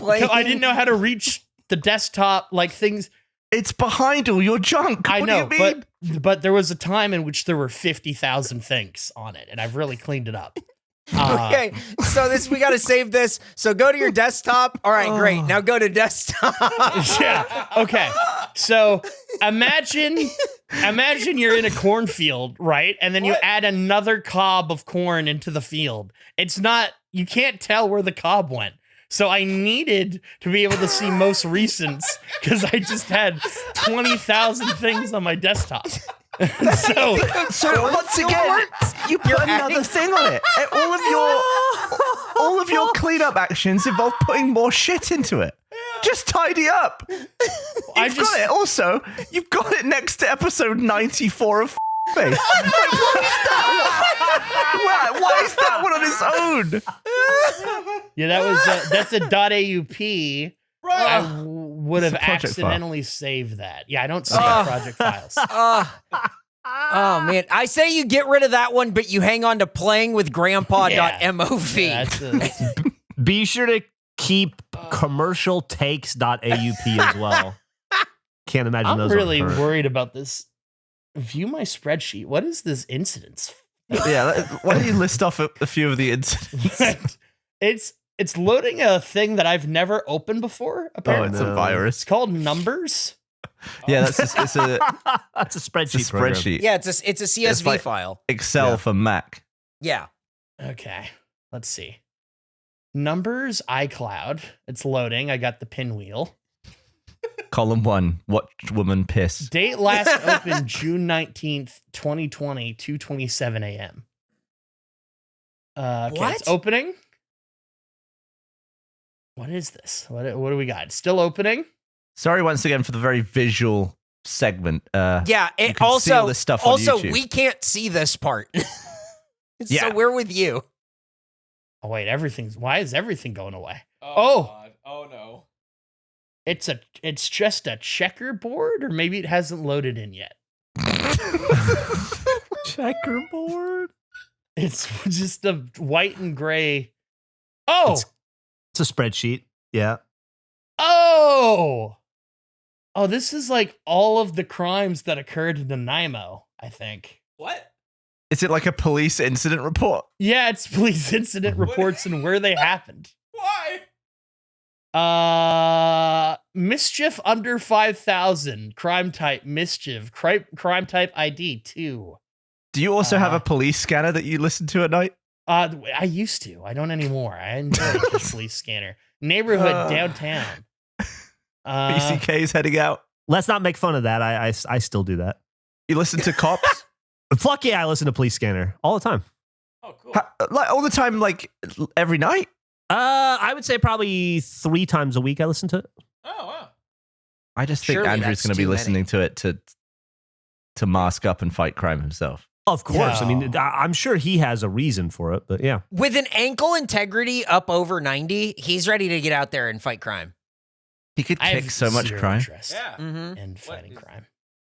S3: No, I didn't know how to reach the desktop, like things.
S2: It's behind all your junk.
S3: I
S2: What
S3: know,
S2: do you mean?
S3: but there was a time in which there were 50,000 things on it, and I've really cleaned it up.
S4: Okay, so we got to save this. So go to your desktop. All right, great. Now go to desktop.
S3: Yeah. Okay. So imagine you're in a cornfield, right? And then you add another cob of corn into the field. You can't tell where the cob went. So I needed to be able to see most recents because I just had 20,000 things on my desktop. So
S2: once again, you put another thing on it. All of your cleanup actions involve putting more shit into it. Just tidy up. You've got it. Also, you've got it next to episode 94 of Face. Why is that one on its own?
S3: yeah, that's a .aup.
S5: Right.
S3: I would have
S2: It's a project
S3: accidentally saved that. Yeah, I don't save project files.
S4: Oh man, I say you get rid of that one, but you hang on to playingwithgrandpa.mov.
S3: Yeah, that's a-
S1: Be sure to keep commercialtakes.aup as well. Can't imagine
S3: I'm
S1: those.
S3: really
S1: aren't current.
S3: worried about this. View my spreadsheet. What is this incidents?
S2: Yeah, why don't you list off a few of the incidents?
S3: It's loading a thing that I've never opened before. Apparently,
S2: It's a virus.
S3: it's called Numbers.
S2: Yeah, it's a
S1: That's a spreadsheet.
S2: it's a
S1: program.
S2: spreadsheet.
S4: Yeah, it's a CSV
S2: like-
S4: file.
S2: Excel for Mac.
S4: Yeah.
S3: Okay, let's see. Numbers iCloud. It's loading. I got the pinwheel.
S2: Column 1. Watch woman piss.
S3: Date last opened June 19th, 2020, 2:27 a.m. Okay,
S4: What?
S3: it's opening. What is this? What do we got? Still opening?
S2: Sorry once again for the very visual segment.
S4: Yeah.
S2: You
S4: It
S2: can see all this stuff on
S4: also,
S2: YouTube.
S4: we can't see this part.
S2: Yeah.
S4: So we're with you.
S3: Oh wait, why is everything going away?
S5: Oh, God. Oh no.
S3: It's just a checkerboard, or maybe it hasn't loaded in yet.
S1: Checkerboard.
S3: It's just a white and gray. Oh,
S1: It's a spreadsheet. Yeah.
S3: oh, this is like all of the crimes that occurred in Nanaimo, I think.
S5: What?
S2: Is it like a police incident report?
S3: Yeah, it's police incident reports and where they happened.
S5: Why?
S3: Mischief under 5,000. Crime type mischief. Crime type ID 2.
S2: Do you also have a police scanner that you listen to at night?
S3: I used to. I don't anymore. I enjoy the police scanner. Neighborhood downtown.
S2: PCK's heading out.
S1: Let's not make fun of that. I still do that.
S2: You listen to cops?
S1: Fuck yeah, I listen to Police Scanner all the time.
S5: Oh, cool.
S2: Like all the time, like every night?
S1: I would say probably 3 times a week I listen to it.
S5: Oh, wow.
S2: I just think
S4: Surely
S2: Andrew's
S4: that's
S2: going to be
S4: too many.
S2: listening to it to mask up and fight crime himself.
S1: Of course. I mean,
S3: No.
S1: I'm sure he has a reason for it, but yeah.
S4: With an ankle integrity up over 90, he's ready to get out there and fight crime.
S2: He could
S3: I
S2: kick
S3: have
S2: so much
S3: zero
S2: crime.
S3: interest
S5: Yeah.
S4: Mm-hmm.
S3: in fighting crime.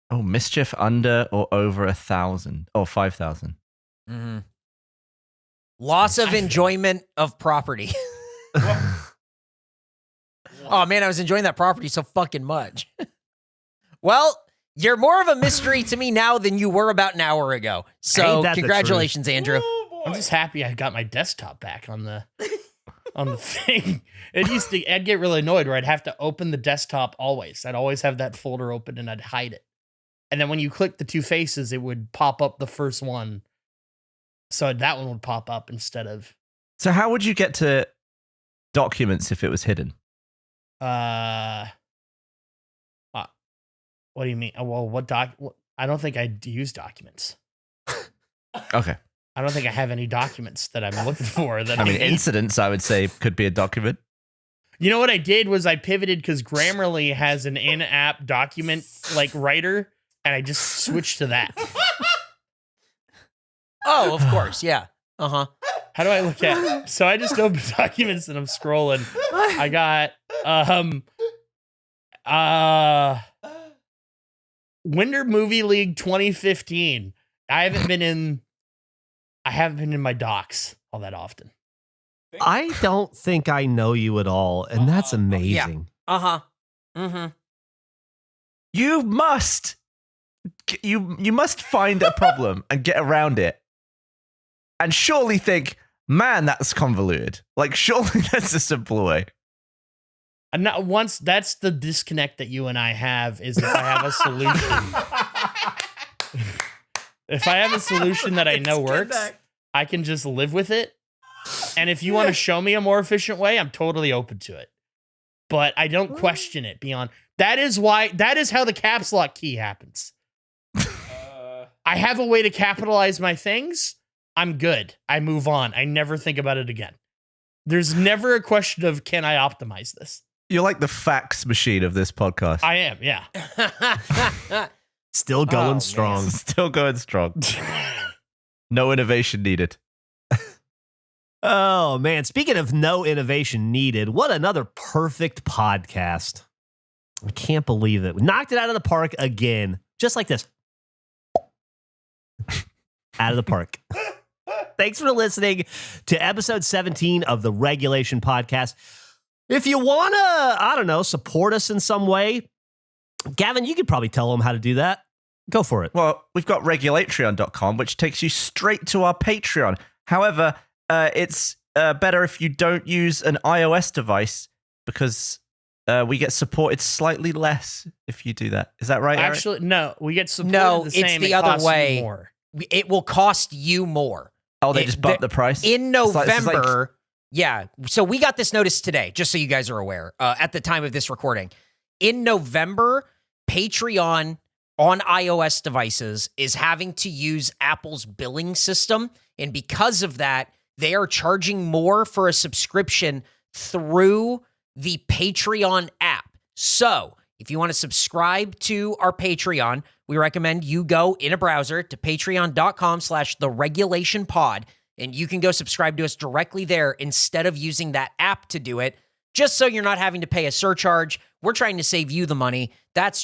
S2: Oh, mischief under or over 1,000 or 5,000.
S4: Mm-hmm. Loss of enjoyment of property. Oh man, I was enjoying that property so fucking much. Well, you're more of a mystery to me now than you were about an hour ago.
S1: Ain't
S4: So
S1: that the
S4: congratulations, Andrew.
S5: Oh, boy.
S3: I'm just happy I got my desktop back on the thing. I'd get really annoyed where I'd have to open the desktop always. I'd always have that folder open and I'd hide it. And then when you click the 2 faces, it would pop up the first one. So that one would pop up instead of
S2: So how would you get to documents if it was hidden?
S3: what do you mean? Well, I don't think I'd use documents.
S2: Okay.
S3: I don't think I have any documents that I'm looking for. That
S2: I mean,
S3: need.
S2: incidents, I would say, could be a document.
S3: You know what I did was I pivoted because Grammarly has an in-app document like writer, and I just switched to that.
S4: Oh, of course, yeah. Uh-huh.
S3: How do I look at? So I just opened documents and I'm scrolling. I got Winter Movie League 2015. I haven't been in my docs all that often.
S1: I don't think I know you at all, and that's amazing.
S4: Uh-huh. Mm-hmm.
S2: You must find a problem and get around it. And surely think, man, that's convoluted. Like, surely that's a simple way.
S3: And not once. That's the disconnect that you and I have. Is if I have a solution. If I have a solution that I know works, I can just live with it. And if you want to show me a more efficient way, I'm totally open to it. But I don't question it beyond. That is how the caps lock key happens. I have a way to capitalize my things. I'm good. I move on. I never think about it again. There's never a question of, can I optimize this?
S2: You're like the fax machine of this podcast.
S3: I am, yeah.
S1: Still going
S4: man.
S1: strong.
S2: Still going strong. No innovation needed.
S1: Oh, man. Speaking of no innovation needed, what another perfect podcast. I can't believe it. We knocked it out of the park again. Just like this. Out of the park. Thanks for listening to episode 17 of the Regulation Podcast. If you want to, I don't know, support us in some way, Gavin, you could probably tell them how to do that. Go for it.
S2: Well, we've got regulatreon.com, which takes you straight to our Patreon. However, it's better if you don't use an iOS device because we get supported slightly less if you do that. Is that right, Eric?
S3: Actually, no. We get supported
S4: No,
S3: the
S4: it's
S3: same.
S4: the
S3: it
S4: other
S3: costs you
S4: way.
S3: more.
S4: It will cost you more.
S2: Oh, they
S4: it-
S2: just bumped the price?
S4: In
S2: It's like- it's
S4: November,
S2: like-
S4: yeah. So we got this notice today, just so you guys are aware, at the time of this recording. In November, Patreon on iOS devices is having to use Apple's billing system. And because of that, they are charging more for a subscription through the Patreon app. So if you want to subscribe to our Patreon, we recommend you go in a browser to patreon.com/theregulationpod, and you can go subscribe to us directly there instead of using that app to do it. just so you're not having to pay a surcharge. We're trying to save you the money. That's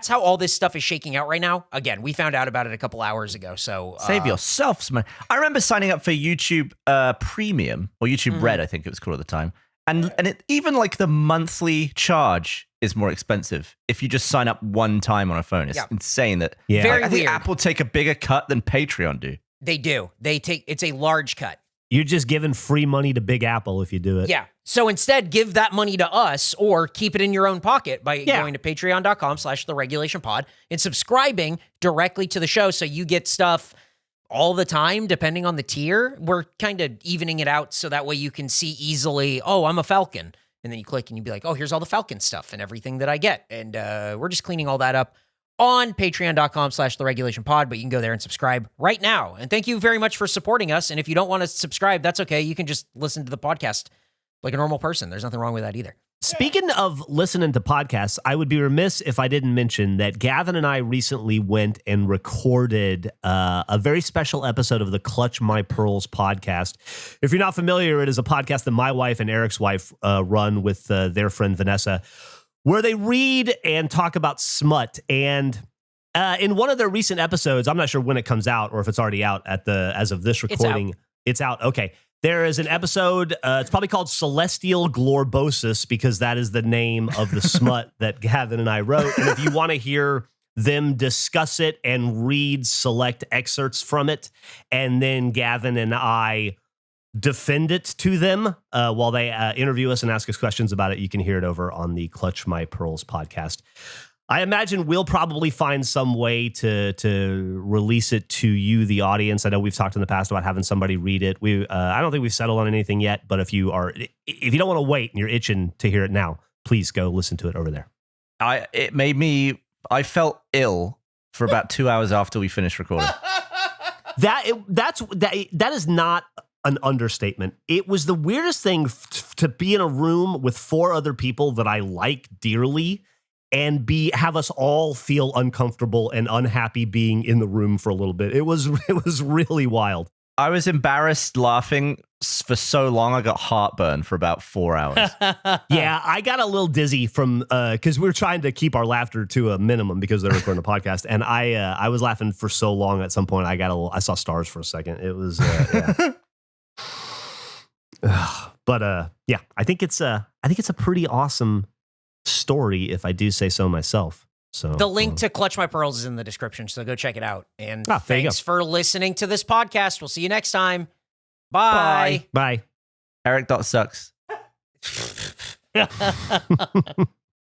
S4: how all this stuff is shaking out right now. Again, we found out about it a couple hours ago. So
S2: Save yourself some money. I remember signing up for YouTube Premium or YouTube Red, I think it was called at the time. And it, even like the monthly charge is more expensive if you just sign up one time on a phone. It's insane that
S4: Very
S2: I think
S4: weird.
S2: Apple take a bigger cut than Patreon do.
S4: They do. It's a large cut.
S1: You're just giving free money to Big Apple if you do it.
S4: Yeah. So instead, give that money to us or keep it in your own pocket by going to patreon.com/theregulationpod and subscribing directly to the show so you get stuff all the time, depending on the tier. We're kind of evening it out so that way you can see easily, oh, I'm a Falcon. And then you click and you'd be like, oh, here's all the Falcon stuff and everything that I get. And we're just cleaning all that up on patreon.com/theregulationpod, but you can go there and subscribe right now. And thank you very much for supporting us. And if you don't want to subscribe, that's okay. You can just listen to the podcast like a normal person. There's nothing wrong with that either.
S1: Speaking of listening to podcasts, I would be remiss if I didn't mention that Gavin and I recently went and recorded a very special episode of the Clutch My Pearls podcast. If you're not familiar, it is a podcast that my wife and Eric's wife run with their friend Vanessa, where they read and talk about smut. And in one of their recent episodes, I'm not sure when it comes out or if it's already out as of this recording. It's out. Okay. There is an episode, it's probably called Celestial Glorbosus because that is the name of the smut that Gavin and I wrote. And if you want to hear them discuss it and read select excerpts from it, and then Gavin and I defend it to them while they interview us and ask us questions about it, you can hear it over on the Clutch My Pearls podcast. I imagine we'll probably find some way to release it to you, the audience. I know we've talked in the past about having somebody read it. I don't think we've settled on anything yet, but if you don't want to wait and you're itching to hear it now, please go listen to it over there.
S2: I felt ill for about 2 hours after we finished recording.
S1: That is not an understatement. It was the weirdest thing to be in a room with 4 other people that I like dearly and have us all feel uncomfortable and unhappy being in the room for a little bit. It was really wild.
S2: I was embarrassed laughing for so long, I got heartburn for about 4 hours.
S1: Yeah, I got a little dizzy from because we were trying to keep our laughter to a minimum because they're recording a podcast, and I was laughing for so long. At some point, I saw stars for a second. It was but yeah, I think it's a pretty awesome story, if I do say so myself. So
S4: the link to Clutch My Pearls is in the description, so go check it out. And
S1: there you
S4: thanks
S1: go.
S4: for listening to this podcast. We'll see you next time. Bye.
S1: Bye.
S2: Eric.sucks.